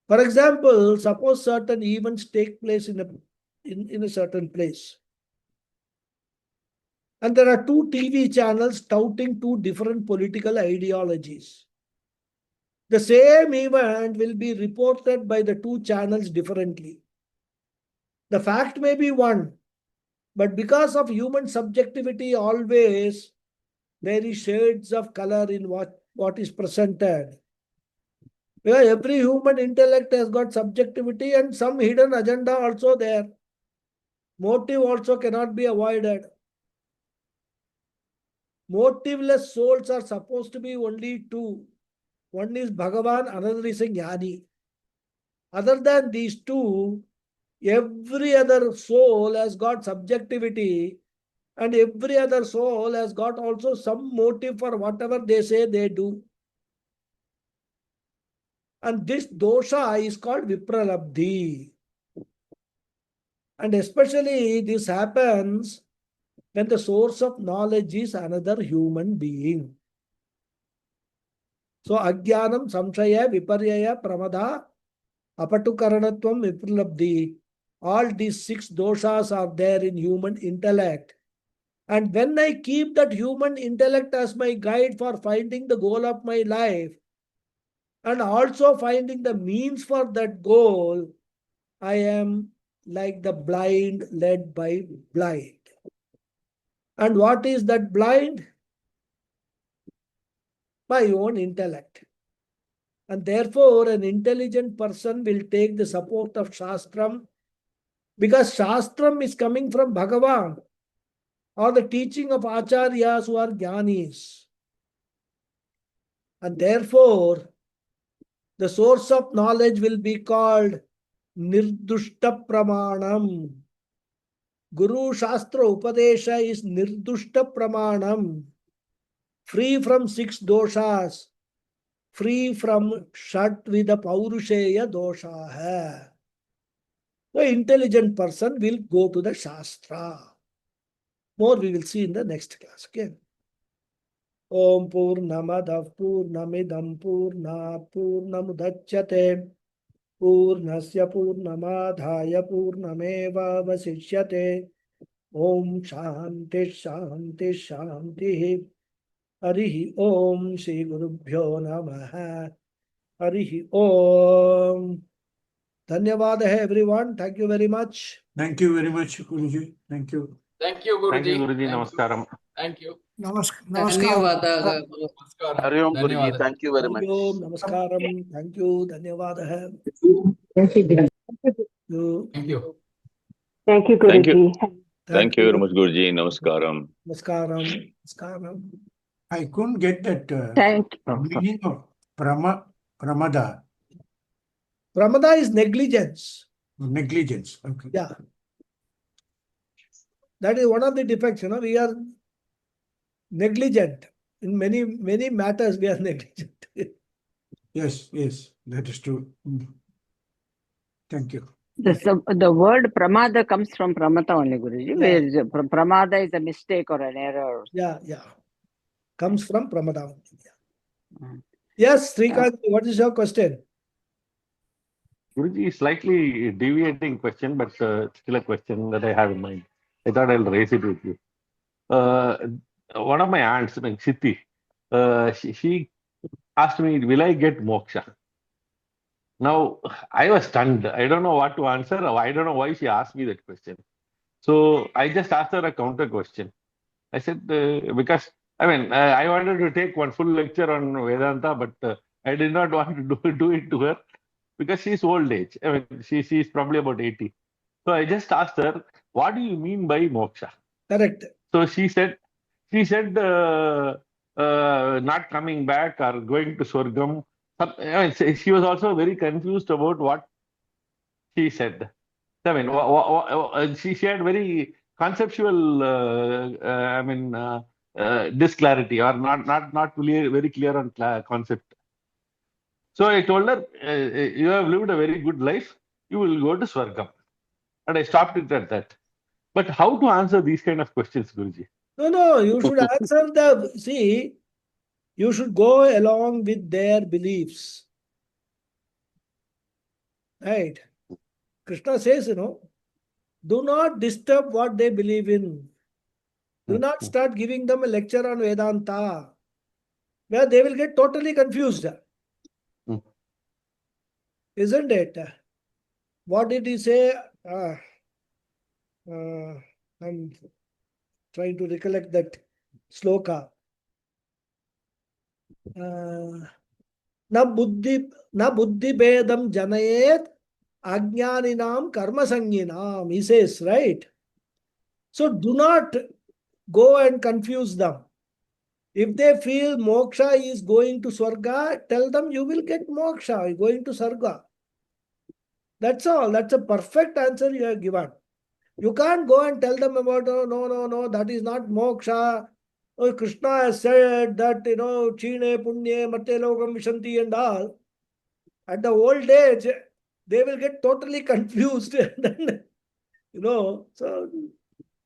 For example, suppose certain events take place in a certain place. And there are 2 TV channels touting 2 different political ideologies. The same event will be reported by the 2 channels differently. The fact may be one, but because of human subjectivity, always there is shades of color in what is presented. Because every human intellect has got subjectivity and some hidden agenda also there. Motive also cannot be avoided. Motiveless souls are supposed to be only 2. One is Bhagavan, another is a Jnani. Other than these 2, Every other soul has got subjectivity, and every other soul has got also some motive for whatever they say they do. And this dosha is called vipralabdhi. And especially this happens when the source of knowledge is another human being. So ajnanam, samshaya, viparyaya, pramada, apatukaranatvam, vipralabdhi. All these 6 doshas are there in human intellect. And when I keep that human intellect as my guide for finding the goal of my life and also finding the means for that goal, I am like the blind led by blind. And what is that blind? My own intellect. And therefore, an intelligent person will take the support of Shastram, because Shastram is coming from Bhagavan or the teaching of Acharyas who are Jnanis. And therefore, the source of knowledge will be called Nirdushta Pramanam. Guru Shastra Upadesha is Nirdushta Pramanam, free from 6 doshas, free from Shatvidha Paurusheya dosha hai. The intelligent person will go to the Shastra. More we will see in the next class. Okay. Om Purnamadav Purnamidam Purnat Purnamudachyate Purnasya Purnamadhaya Purnameva Vasishyate. Om Shanti Shanti Shanti. Harihi Om Shri Gurubhyo Namaha. Harihi Om. Dhanyavada everyone. Thank you very much. Thank you very much, Guruji. Thank you. Thank you, Guruji. Thank you, Guruji. Thank you. Namaskaram. Thank you. Namaskar. ಧನ್ಯವಾದ Namaskaram. Hari Om, Guruji. Dhanyawad. Thank you very Hari much. Om. Namaskaram. Thank you. Dhanyavada. Thank you. Thank you. Thank you. Thank you. Thank you very much, Guruji. Namaskaram. Namaskaram. Namaskaram. I couldn't get that Thank you. meaning of pramada, Pramada is negligence. negligence. Okay. Yeah. That is one of the defects. We are negligent. In many matters, we are negligent. Yes, that is true. Thank you. The word pramada comes from pramata only, Guruji. Yeah. Where pramada is a mistake or an error. Yeah. Comes from Pramada. Mm. Yes, Srikant, what is your question? Guruji, slightly deviating question, but still a question that I have in mind. I thought I'll raise it with you. One of my aunts, Chitti, she asked me, will I get moksha? Now, I was stunned. I don't know what to answer. I don't know why she asked me that question. So I just asked her a counter question. I said, because, I wanted to take one full lecture on Vedanta, but I did not want to do it to her because she's old age. She's probably about 80. So I just asked her, what do you mean by moksha? Correct. So she said, not coming back or going to Swargam. She was also very confused about what she said. She had very conceptual, disclarity or not very clear on concept. So I told her, you have lived a very good life. You will go to Swargam. And I stopped it at that. But how to answer these kind of questions, Guruji? No, you should answer you should go along with their beliefs. Right? Krishna says, do not disturb what they believe in. Do not start giving them a lecture on Vedanta, where they will get totally confused. Isn't it? What did he say? I'm trying to recollect that sloka. Na buddhi bedam janayet ajnaninam karma sanginam. He says, right? So do not go and confuse them. If they feel moksha is going to Swarga, tell them you will get moksha, going to Sarga. That's all. That's a perfect answer you have given. You can't go and tell them about, oh, no, that is not moksha. Oh, Krishna has said that, chine, punye, mate logam vishanti and all. At the old age, they will get totally confused. And then, so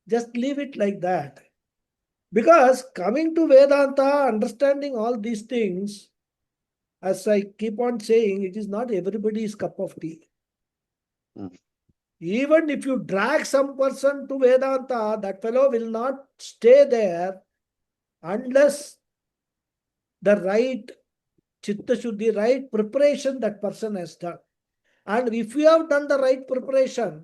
just leave it like that. Because coming to Vedanta, understanding all these things, as I keep on saying, it is not everybody's cup of tea. Even if you drag some person to Vedanta, that fellow will not stay there unless the right chitta shuddhi, right preparation that person has done. And if you have done the right preparation,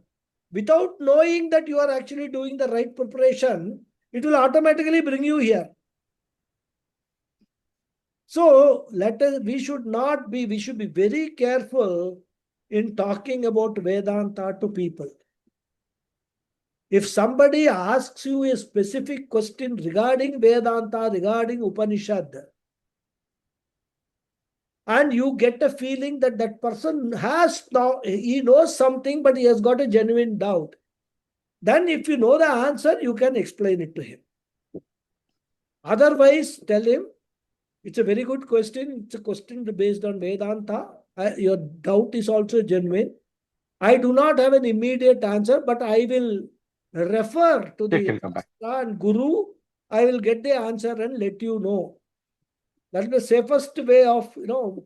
without knowing that you are actually doing the right preparation, it will automatically bring you here. So we should be very careful in talking about Vedanta to people. If somebody asks you a specific question regarding Vedanta, regarding Upanishad, and you get a feeling that that person he knows something, but he has got a genuine doubt, then if you know the answer, you can explain it to him. Otherwise, tell him, it's a very good question. It's a question based on Vedanta. Your doubt is also genuine. I do not have an immediate answer, but I will refer to the Shastra and Guru. I will get the answer and let you know. That is the safest way of, to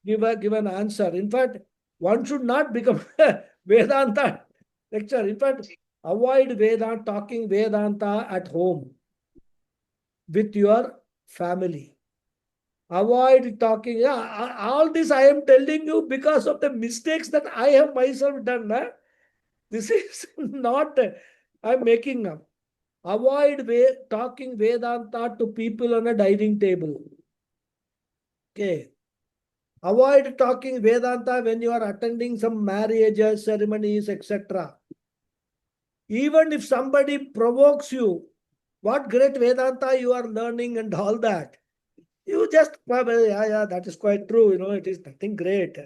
give an answer. In fact, one should not become a Vedanta lecturer. In fact, avoid talking Vedanta at home with your family. Avoid talking. All this I am telling you because of the mistakes that I have myself done. This is not, I'm making up. Avoid talking Vedanta to people on a dining table. Okay. Avoid talking Vedanta when you are attending some marriages, ceremonies, etc. Even if somebody provokes you, what great Vedanta you are learning and all that, you just, yeah, that is quite true. It is nothing great.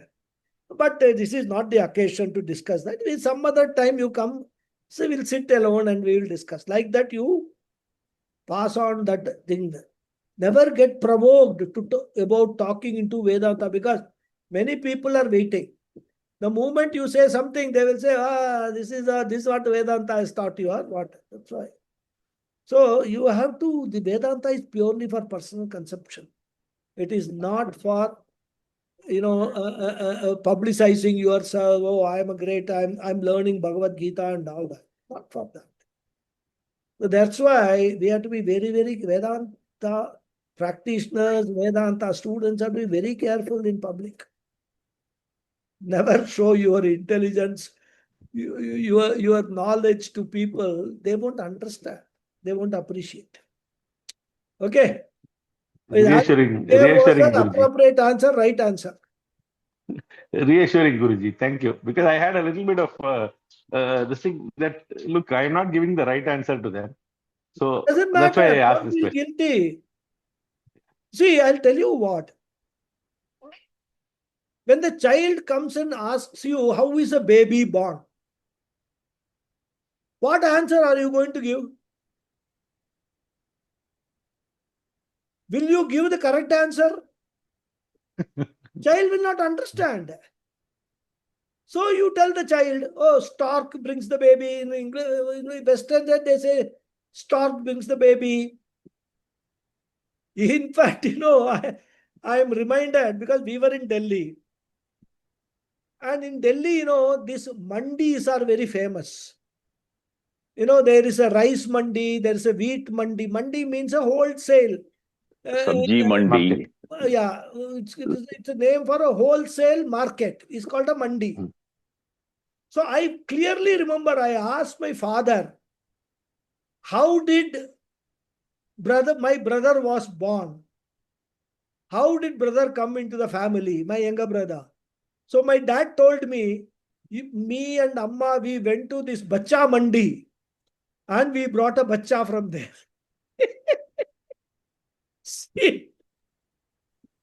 But this is not the occasion to discuss that. Some other time you come, so we'll sit alone and we will discuss. Like that, you pass on that thing. Never get provoked about talking into Vedanta, because many people are waiting. The moment you say something, they will say, this is what Vedanta has taught you, or what. That's why. So you have to, the Vedanta is purely for personal consumption. It is not for, publicizing yourself. Oh, I'm learning Bhagavad Gita and all that. Not for that. So that's why we have to be very, very Vedanta practitioners, Vedanta students have to be very careful in public. Never show your intelligence, your knowledge to people. They won't understand. They won't appreciate. Okay. Reassuring Guruji. Guruji. Appropriate answer, right answer. Reassuring Guruji. Thank you. Because I had a little bit of this thing that, look, I am not giving the right answer to them. So Doesn't that's matter. why I asked Don't this be question. guilty. See, I'll tell you what. When the child comes and asks you, how is a baby born? What answer are you going to give? Will you give the correct answer? Child will not understand. So you tell the child, oh, stork brings the baby. In English, in Western, they say stork brings the baby. In fact, I am reminded, because we were in Delhi. And in Delhi, these mandis are very famous. There is a rice mandi, there is a wheat mandi. Mandi means a wholesale. Sabji mandi. Yeah, it's a name for a wholesale market. It's called a mandi. So I clearly remember I asked my father, how did my brother was born? How did brother come into the family, my younger brother? So my dad told me, me and Amma, we went to this bacha mandi and we brought a bacha from there. See,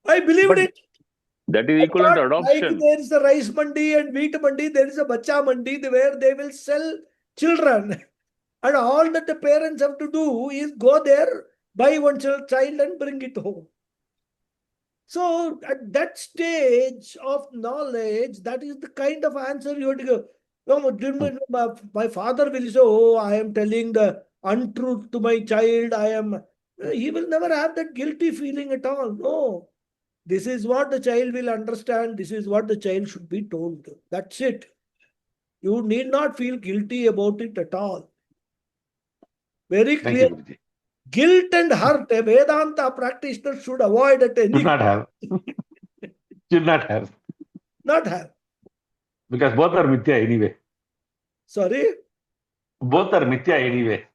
I believed it. That is equivalent to Like adoption. there is a rice mandi and wheat mandi, there is a bacha mandi where they will sell children. And all that the parents have to do is go there, buy one child and bring it home. So at that stage of knowledge, that is the kind of answer you have to go. No, my father will say, oh, I am telling the untruth to my child. He will never have that guilty feeling at all. No, this is what the child will understand. This is what the child should be told. That's it. You need not feel guilty about it at all. Very Thank clear. you, Guruji. Guilt and hurt, a Vedanta practitioner should avoid at any Should not have. Should not have. not have. Because both are mithya anyway. Sorry, Both are mithya anyway.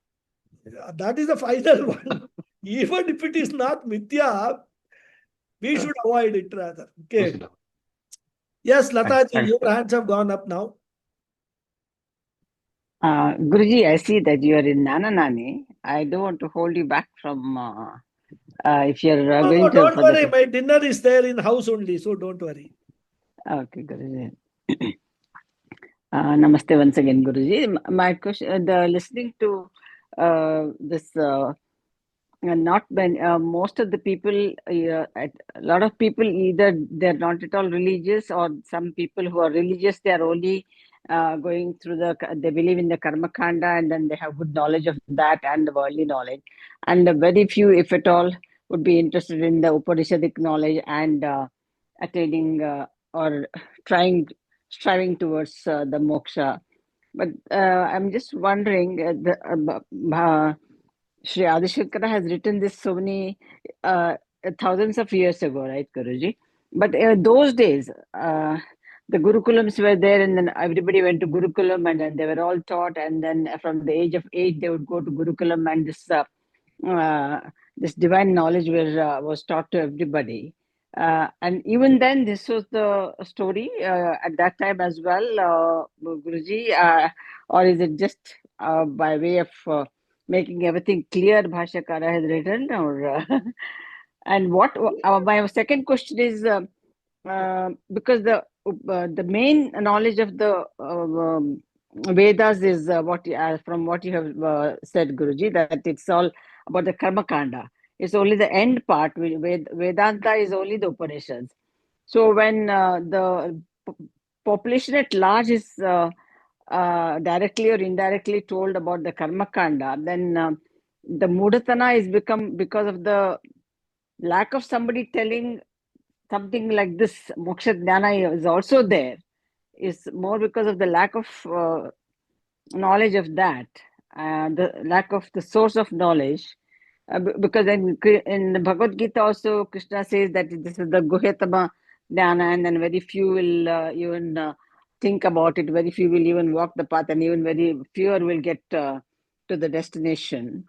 that is the final one. Even if it is not mithya, we should avoid it rather. We Okay. should have. Yes, Lataji, Thanks. your hands have gone up now. Guruji, I see that you are in Nana Nani. I don't want to hold you back from if you're No, going to don't for worry. the. My dinner is there in house only, so don't worry. Okay, Guruji. Namaste once again, Guruji. My question, the listening to this, not when most of the people, a lot of people either they're not at all religious, or some people who are religious, they are only going through they believe in the karma kanda, and then they have good knowledge of that and the worldly knowledge, and very few, if at all, would be interested in the Upanishadic knowledge and attaining or striving towards the moksha. But I'm just wondering, Sri Adi Shankara has written this so many thousands of years ago, right, Guruji? But those days, the Gurukulams were there, and then everybody went to Gurukulam, and then they were all taught, and then from the age of 8, they would go to Gurukulam, and this divine knowledge was taught to everybody. And even then, this was the story at that time as well, Guruji, or is it just by way of making everything clear, Bhashyakara has written, or and what my second question is, because the main knowledge of the Vedas is from what you have said, Guruji, that it's all about the karma kanda. It's only the end part. Vedanta is only the Upanishads. So when the population at large is directly or indirectly told about the karma kanda, then the mudatana is become because of the lack of somebody telling something like this. Moksha jnana is also there, is more because of the lack of knowledge of that, the lack of the source of knowledge. Because in the Bhagavad Gita also, Krishna says that this is the guhyatama jnana, and then very few will even think about it, very few will even walk the path, and even very fewer will get to the destination.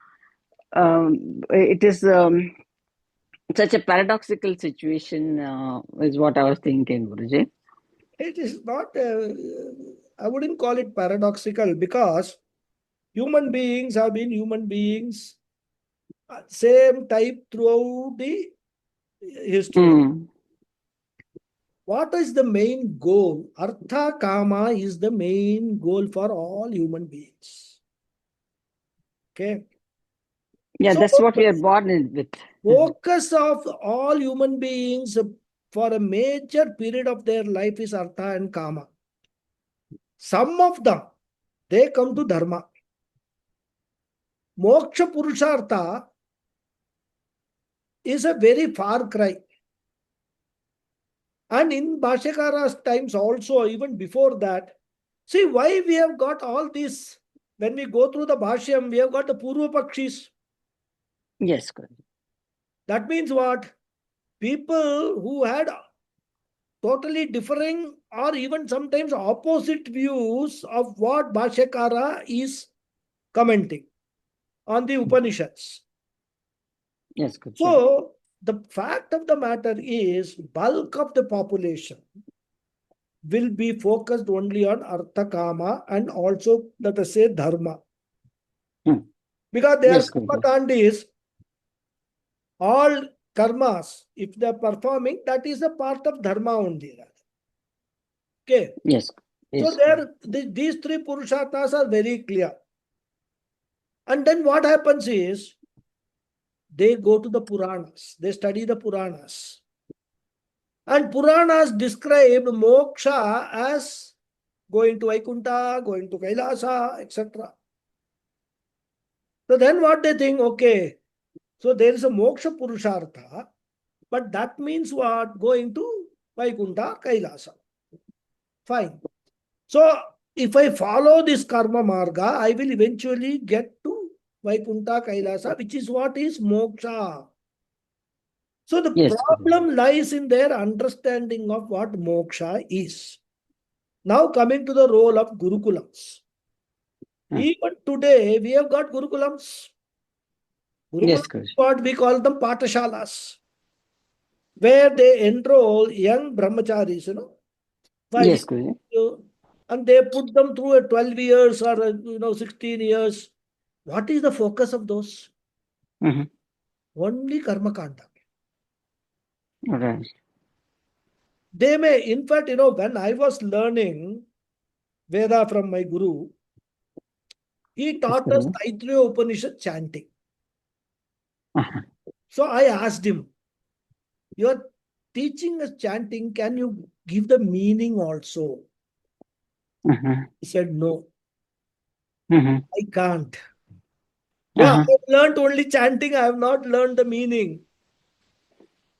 It is such a paradoxical situation, is what I was thinking, Guruji. It is not, I wouldn't call it paradoxical, because human beings have been human beings, same type throughout the history. What is the main goal? Artha Kama is the main goal for all human beings. Okay. Yeah, So, that's what we are born in with. Focus of all human beings for a major period of their life is Artha and Kama. Some of them, they come to Dharma. Moksha Purushartha is a very far cry. And in Bhashyakara's times also, even before that, see why we have got all this. When we go through the Bhashyam, we have got the Purva Pakshis. Yes, Guruji. That means what? People who had totally differing or even sometimes opposite views of what Bhashyakara is commenting on the Upanishads. Yes, Guruji. So, the fact of the matter is, bulk of the population will be focused only on Artha Kama and also, let us say, Dharma. Because they are Yes, Guruji. Karmakandis, all karmas, if they are performing, that is a part of dharma only. Okay. Yes. So Yes. these three purusharthas are very clear. And then what happens is, they go to the Puranas, they study the Puranas. And Puranas describe moksha as going to Vaikuntha, going to Kailasa, etc. So then what they think, okay, so there is a moksha purushartha, but that means what? Going to Vaikuntha, Kailasa. Fine. So if I follow this karma marga, I will eventually get to Vaikuntha, Kailasa, which is what is moksha. So the Yes. problem lies in their understanding of what moksha is. Now coming to the role of Gurukulams. Even today, we have got Gurukulams. Yes, Gurukulams, what we call them Patashalas, where they enroll young brahmacharis, Yes, 5 years, and they put them through a 12 years or 16 years. What is the focus of those? Mhm. Only karma kanda. Right. They may, in fact, when I was learning Veda from my guru, he taught us Taittiriya Upanishad chanting. So I asked him, you are teaching us chanting, can you give the meaning also? He said, no, I can't. Yeah, I learned only chanting, I have not learned the meaning.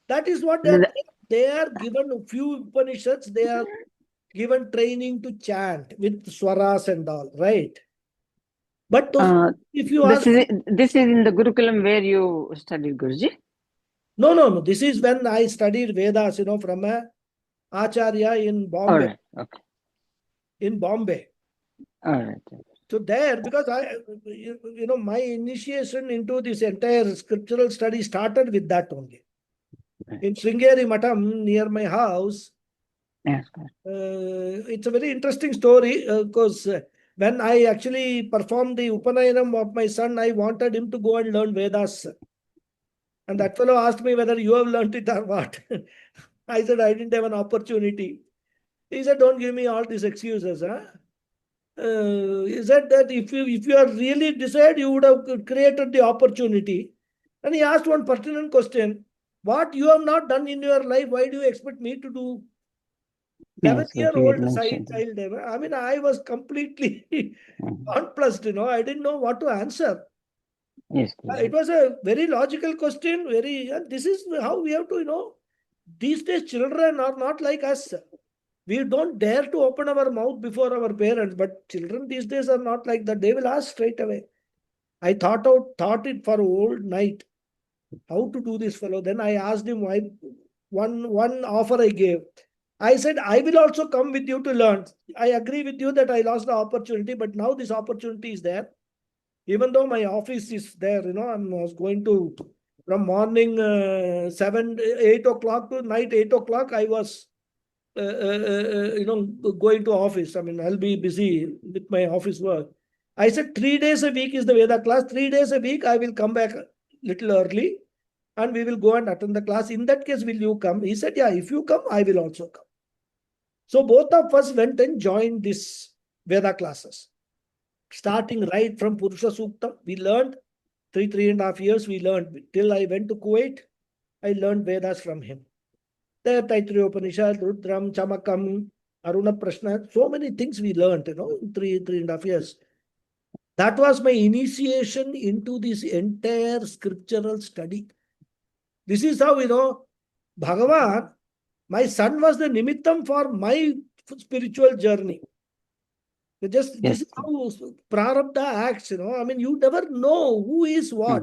That is what they are given a few Upanishads, they are given training to chant with swaras and all, right? But those, if you ask... This is in the Gurukulam where you studied, Guruji? No. This is when I studied Vedas, from a Acharya in Bombay. All right. Okay. In Bombay. All right. So there, because my initiation into this entire scriptural study started with that only. In Sringeri Matam, near my house, Yes. it's a very interesting story because when I actually performed the Upanayanam of my son, I wanted him to go and learn Vedas. And that fellow asked me whether you have learned it or what. I said, I didn't have an opportunity. He said, don't give me all these excuses. He said that if you are really desired, you would have created the opportunity. And he asked one pertinent question. What you have not done in your life, why do you expect me to do? 11-year-old child. I mean, I was completely nonplussed, I didn't know what to answer. Yes. It was a very logical question. This is how we have to, these days children are not like us. We don't dare to open our mouth before our parents, but children these days are not like that. They will ask straight away. I thought it for a whole night, how to do this fellow. Then I asked him why. One offer I gave. I said, I will also come with you to learn. I agree with you that I lost the opportunity, but now this opportunity is there. Even though my office is there, I was going to, from morning 8 o'clock to night 8 o'clock, I was going to office. I mean, I'll be busy with my office work. I said 3 days a week is the Veda class. 3 days a week, I will come back a little early and we will go and attend the class. In that case, will you come? He said, yeah, if you come, I will also come. So both of us went and joined this Veda classes. Starting right from Purusha Suktam, we learned 3.5 years, we learned. Till I went to Kuwait, I learned Vedas from him. There, Taittiriya Upanishad, Rudram, Chamakam, Aruna Prashna, so many things we learned, in 3.5 years. That was my initiation into this entire scriptural study. This is how, Bhagavan, my son was the nimittam for my spiritual journey. This is how Prarabdha acts, I mean, you never know who is what.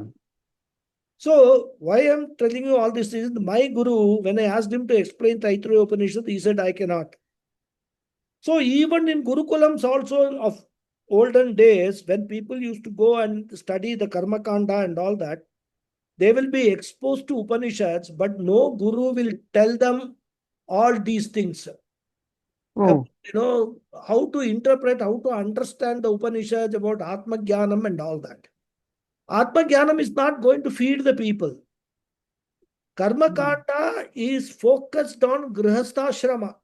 So, why I'm telling you all this is my guru, when I asked him to explain Taittiriya Upanishad, he said, I cannot. So, even in Gurukulams also of olden days, when people used to go and study the Karma Kanda and all that, they will be exposed to Upanishads, but no guru will tell them all these things. How to interpret, how to understand the Upanishads about Atma Jnanam and all that. Atma Jnanam is not going to feed the people. Karma Kanda is focused on Grihastha.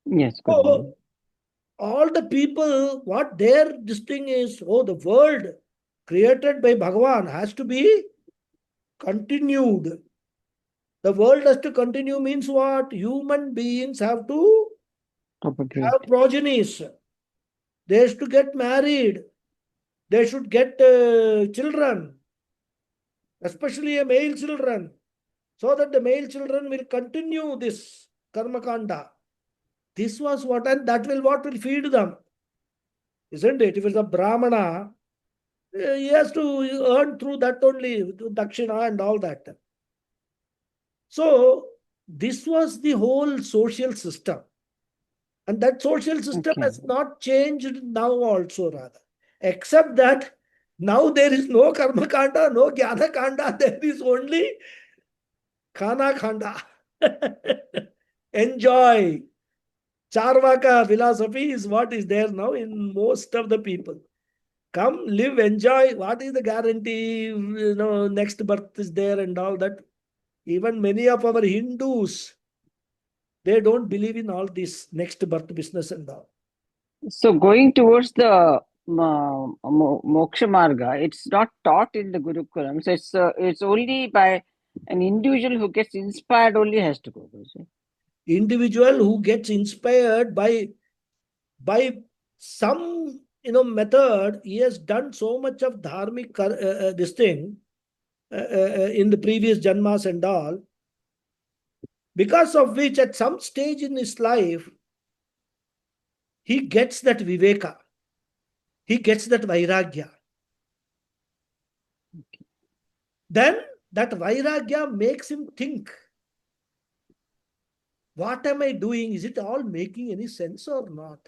Yes, So, Guruji. all the people, what their this thing is, oh, the world created by Bhagavan has to be continued. The world has to continue means what? Human beings have to Propagate. have progenies. They have to get married. They should get children, especially a male children, so that the male children will continue this karma kanda. This was what, and that will what will feed them, isn't it? If it's a brahmana, he has to earn through that only, through dakshina and all that. So this was the whole social system, and that social system Okay. has not changed now also, rather, except that now there is no karma kanda, no jnana kanda, there is only khana khanda. Enjoy. Charvaka philosophy is what is there now in most of the people. Come, live, enjoy. What is the guarantee? Next birth is there and all that. Even many of our Hindus, they don't believe in all this next birth business and all. So going towards the moksha marga, it's not taught in the Gurukulam. So it's only by an individual who gets inspired only has to go. Guruji. Individual who gets inspired by some method, he has done so much of dharmic this thing in the previous janmas and all, because of which at some stage in his life he gets that viveka, he gets that vairagya. Then that vairagya makes him think, what am I doing? Is it all making any sense or not?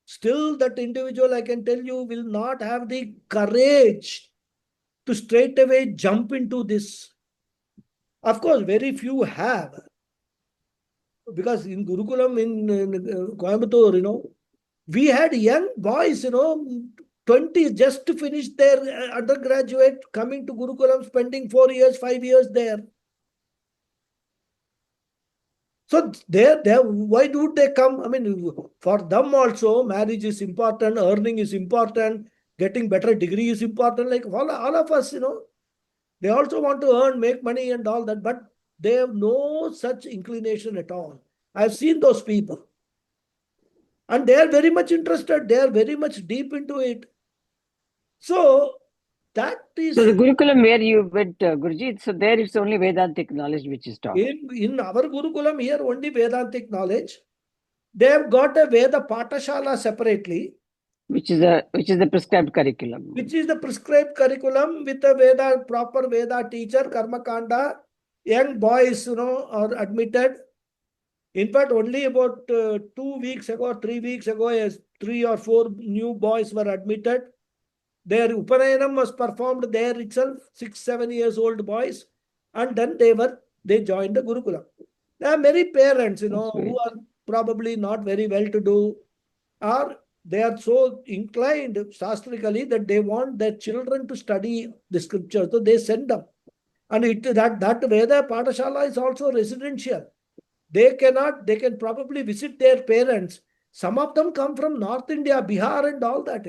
Still, that individual, I can tell you, will not have the courage to straight away jump into this. Of course, very few have. Because in Gurukulam, in Coimbatore, we had young boys, 20 just to finish their undergraduate, coming to Gurukulam, spending 4 years, 5 years there. So why do they come? I mean, for them also, marriage is important, earning is important, getting better degree is important. Like all of us, they also want to earn, make money and all that, but they have no such inclination at all. I've seen those people. And they are very much interested. They are very much deep into it. So that is... So the Gurukulam where you went, Guruji, so there it's only Vedantic knowledge which is taught. In our Gurukulam here, only Vedantic knowledge. They have got a Veda Patashala separately. Which is the prescribed curriculum. Which is the prescribed curriculum with a proper Veda teacher, Karma Kanda. Young boys, are admitted. In fact, only about 2 weeks ago, 3 weeks ago, 3 or 4 new boys were admitted. Their Upanayanam was performed there itself, 6-7 years old boys. And then they joined the Gurukulam. There are many parents, who are probably not very well to do, or they are so inclined shastrically that they want their children to study the scripture. So they send them. And that Veda Patashala is also residential. They can probably visit their parents. Some of them come from North India, Bihar and all that,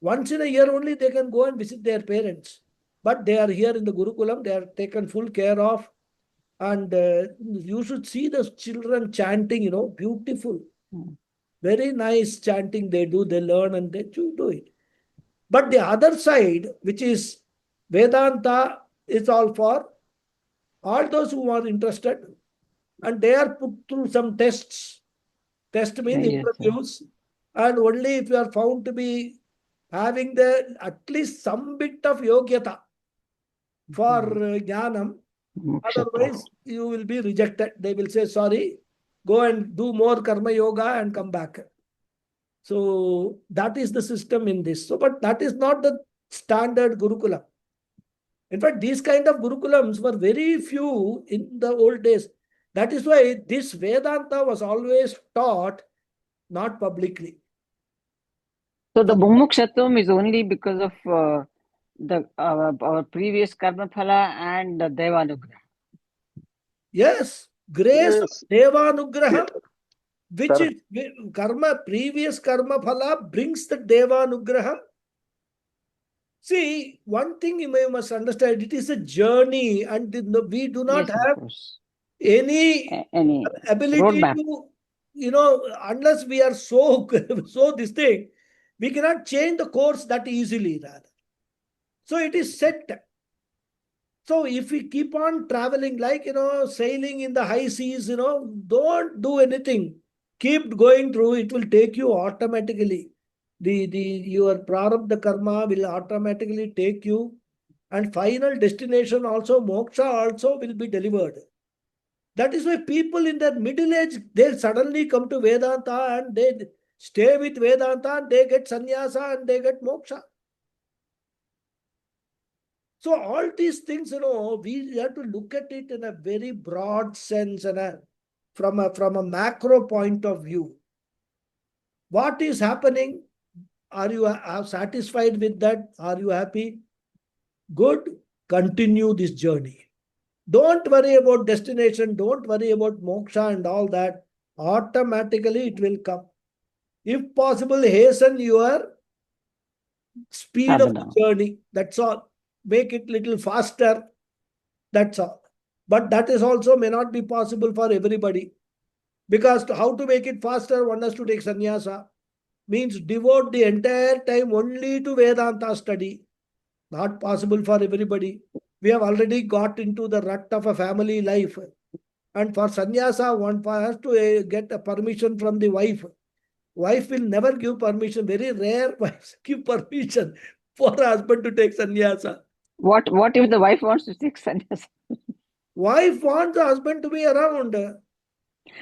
Once in a year only they can go and visit their parents. But they are here in the Gurukulam, they are taken full care of. And you should see the children chanting, beautiful. Very nice chanting they do, they learn and they do it. But the other side, which is Vedanta, is all for all those who are interested, and they are put through some tests. Test means interviews, and only if you are found to be having at least some bit of yogyata for jnanam, otherwise you will be rejected. They will say, sorry, go and do more karma yoga and come back. So that is the system in this. So, but that is not the standard Gurukulam. In fact, these kind of Gurukulams were very few in the old days. That is why this Vedanta was always taught not publicly. So the Mumukshatvam is only because of our previous karma phala and the Devanugraha. Yes, grace of Yes. Devanugraham, which Sir, is karma, previous karma phala brings the Devanugraham. See, one thing you must understand, it is a journey, and we do not Yes, of have course. any Any ability roadmap. to, unless we are so, so this thing, we cannot change the course that easily, rather. So it is set. So if we keep on traveling, like, sailing in the high seas, don't do anything. Keep going through, it will take you automatically. Your prarabdha karma will automatically take you, and final destination also, moksha also will be delivered. That is why people in their middle age, they suddenly come to Vedanta and they stay with Vedanta and they get sannyasa and they get moksha. So all these things, we have to look at it in a very broad sense and from a macro point of view. What is happening? Are you satisfied with that? Are you happy? Good. Continue this journey. Don't worry about destination. Don't worry about moksha and all that. Automatically it will come. If possible, hasten your speed of the Sadhana. journey. That's all. Make it little faster. That's all. But that is also may not be possible for everybody. Because how to make it faster, one has to take sannyasa. Means devote the entire time only to Vedanta study. Not possible for everybody. We have already got into the rut of a family life. And for sannyasa, one has to get a permission from the wife. Wife will never give permission. Very rare wives give permission for husband to take sannyasa. What if the wife wants to take sannyasa? Wife wants the husband to be around.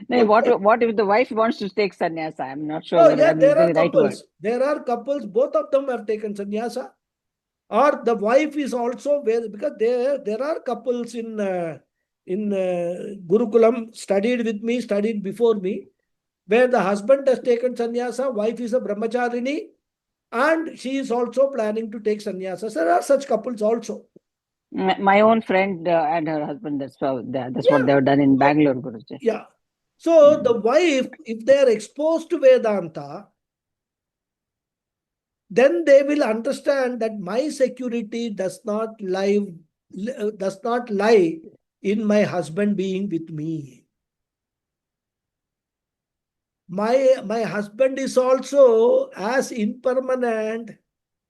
No, Okay. what if the wife wants to take sannyasa? I'm not sure Oh, whether yeah, I'm there using are the right word. couples. There are couples, both of them have taken sannyasa. Or the wife is also because there are couples in Gurukulam, studied with me, studied before me, where the husband has taken sannyasa, wife is a brahmacharini, and she is also planning to take sannyasa. There are such couples also. My own friend and her husband, that's what Yeah. they have done in Bangalore, Guruji. Yeah. So the wife, if they are exposed to Vedanta, then they will understand that my security does not lie in my husband being with me. My husband is also as impermanent,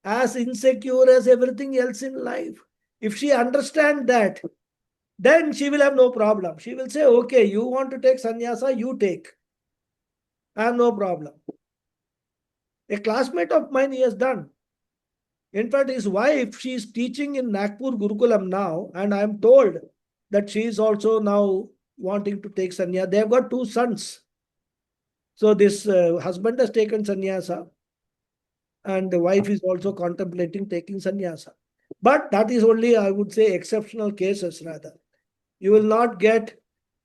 as insecure as everything else in life. If she understands that, then she will have no problem. She will say, okay, you want to take sannyasa, you take. I have no problem. A classmate of mine, he has done. In fact, his wife, she is teaching in Nagpur Gurukulam now, and I am told that she is also now wanting to take sannyasa. They have got 2 sons. So this husband has taken sannyasa, and the wife is also contemplating taking sannyasa. But that is only, I would say, exceptional cases rather. You will not get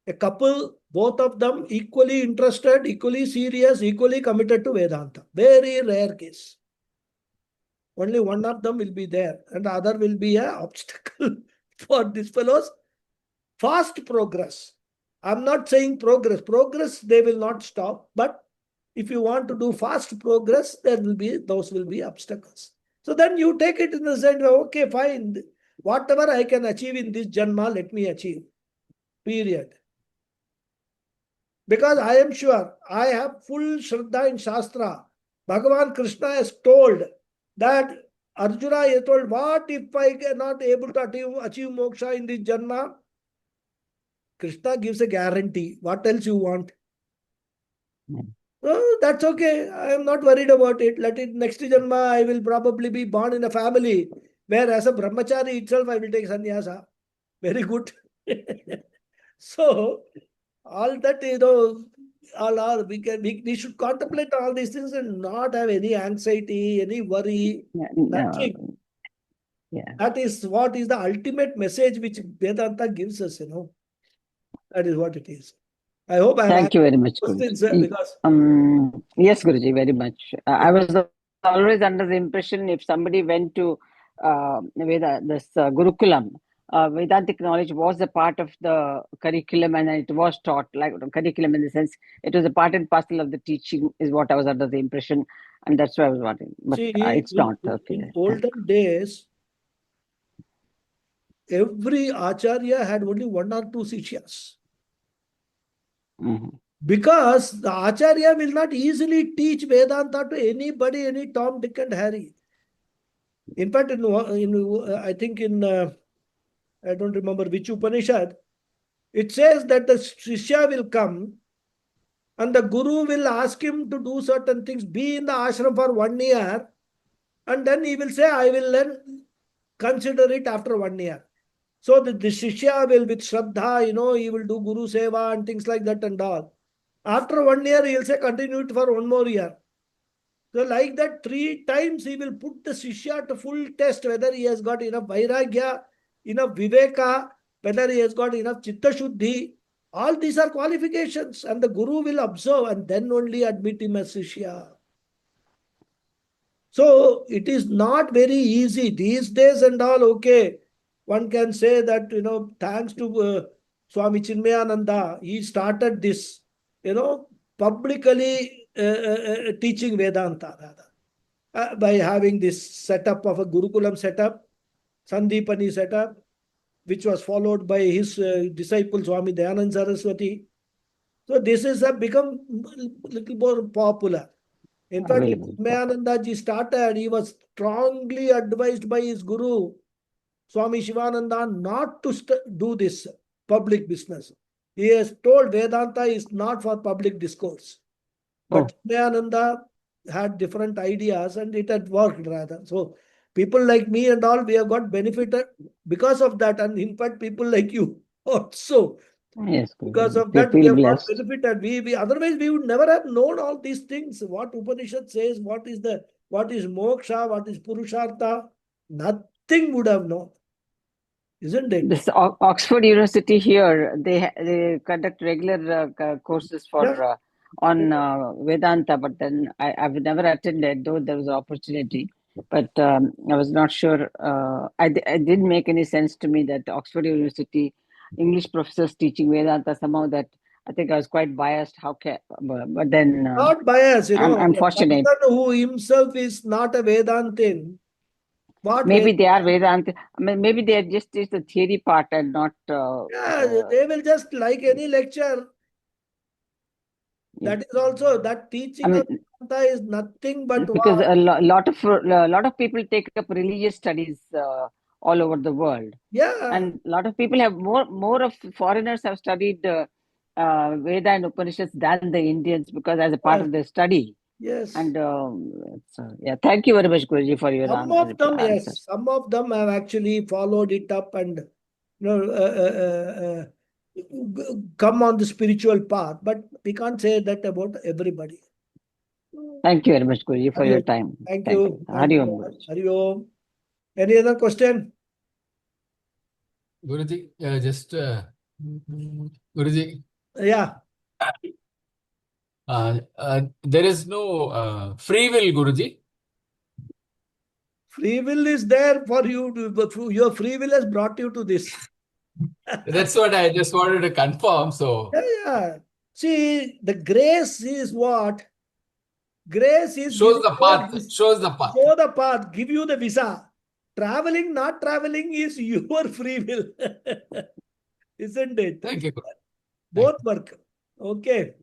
a couple, both of them equally interested, equally serious, equally committed to Vedanta. Very rare case. Only one of them will be there, and the other will be an obstacle for these fellows. Fast progress. I'm not saying progress. Progress, they will not stop. But if you want to do fast progress, those will be obstacles. So then you take it in the sense of, okay, fine. Whatever I can achieve in this Janma, let me achieve. Period. Because I am sure, I have full Shraddha in Shastra. Bhagavan Krishna has told that Arjuna has told, what if I cannot able to achieve moksha in this Janma? Krishna gives a guarantee. What else you want? Oh, that's okay. I am not worried about it. Let it next Janma, I will probably be born in a family where as a brahmachari itself, I will take sannyasa. Very good. So, all that, we should contemplate all these things and not have any anxiety, any worry, nothing. Yeah. That is what is the ultimate message which Vedanta gives us, That is what it is. I hope I have Thank you very much, questions, Guruji. because Yes, Guruji, very much. I was always under the impression if somebody went to Gurukulam, Vedantic knowledge was a part of the curriculum, and it was taught, like curriculum in the sense it was a part and parcel of the teaching, is what I was under the impression, and that's why I was wondering. But See, it's not. in Okay. olden days, every Acharya had only one or two Sishyas. Mhm. Because the Acharya will not easily teach Vedanta to anybody, any Tom, Dick, and Harry. In fact, I think I don't remember which Upanishad, it says that the Shishya will come and the Guru will ask him to do certain things, be in the ashram for 1 year, and then he will say, I will then consider it after 1 year. So the Shishya will, with Shraddha, he will do Guru Seva and things like that and all. After 1 year, he will say, continue it for 1 more year. So like that, 3 times he will put the Shishya to full test, whether he has got enough Vairagya, enough Viveka, whether he has got enough Chitta Shuddhi. All these are qualifications, and the Guru will observe and then only admit him as Shishya. So it is not very easy these days and all. Okay, one can say that, thanks to Swami Chinmayananda, he started this, publicly teaching Vedanta rather, by having this setup of a Gurukulam setup, Sandipani setup, which was followed by his disciple Swami Dayanand Saraswati. So this has become a little more popular. In fact, Chinmayananda ji started, he was strongly advised by his Guru, Swami Shivananda, not to do this public business. He has told Vedanta is not for public discourse. But Chinmayananda had different ideas and it had worked rather. So people like me and all, we have got benefited because of that. And in fact, people like you also. Yes, Because of they that, we feel have got blessed. benefited. Otherwise, we would never have known all these things. What Upanishad says, what is moksha, what is purushartha, nothing would have known. Isn't it? This Oxford University here, they conduct regular courses for on Vedanta, but then I've never attended, though there was an opportunity. But I was not sure. It didn't make any sense to me that Oxford University English professors teaching Vedanta, somehow that I think I was quite biased. But then Not bias, I'm a fortunate. person who himself is not a Vedantin. Maybe they are Vedanta. Maybe they just is the theory part and not. They will just, like any lecture. That is also, that teaching of Vedanta is nothing but because a lot of people take up religious studies all over the world. Yeah. And a lot of people have more of foreigners have studied Veda and Upanishads than the Indians because as a part of their study. Yes. And thank you very much, Guruji, for your Some of them, answers. yes. Some of them have actually followed it up and come on the spiritual path. But we can't say that about everybody. Thank you very much, Guruji, for your time. Thank you. Hari Om, Guruji. Hari Om. Any other question? Guruji, just Guruji. Yeah. There is no free will, Guruji. Free will is there for you. Your free will has brought you to this. That's what I just wanted to confirm. So yeah. See, the grace is what? Grace is shows the path. Shows the path. Show the path. Give you the visa. Traveling, not traveling is your free will. Isn't it? Thank you. Both work. Okay.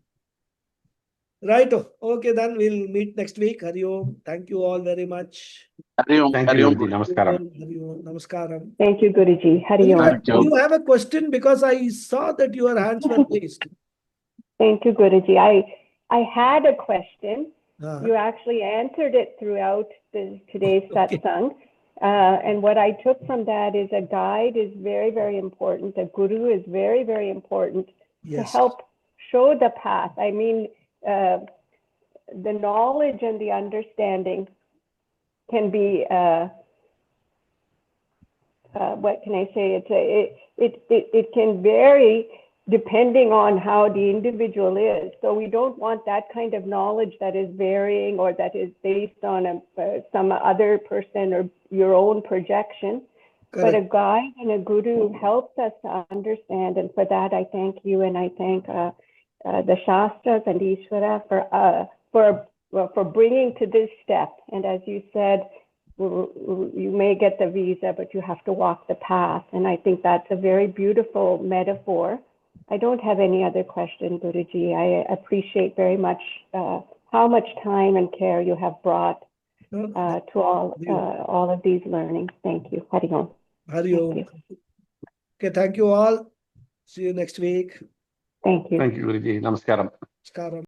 Right. Okay, then we'll meet next week. Hari Om. Thank you all very much. Hari Om. Thank you, Guruji. Namaskaram. Hari Om. Namaskaram. Thank you, Guruji. Hari Om. Do you have a question? Because I saw that your hands were raised. Thank you, Guruji. I had a question. You actually answered it throughout today's satsang. And what I took from that is a guide is very, very important. A guru is very, very important to help show the path. I mean, the knowledge and the understanding can be, what can I say? It can vary depending on how the individual is. So we don't want that kind of knowledge that is varying or that is based on some other person or your own projection. Correct. But a guide and a guru helps us to understand. And for that, I thank you, and I thank the Shastras and Ishvara for bringing to this step. And as you said, you may get the visa, but you have to walk the path. And I think that's a very beautiful metaphor. I don't have any other question, Guruji. I appreciate very much how much time and care you have brought to all of these learnings. Thank you. Hari Om. Hari Om. Okay, thank you all. See you next week. Thank you. Thank you, Guruji. Namaskaram. Namaskaram.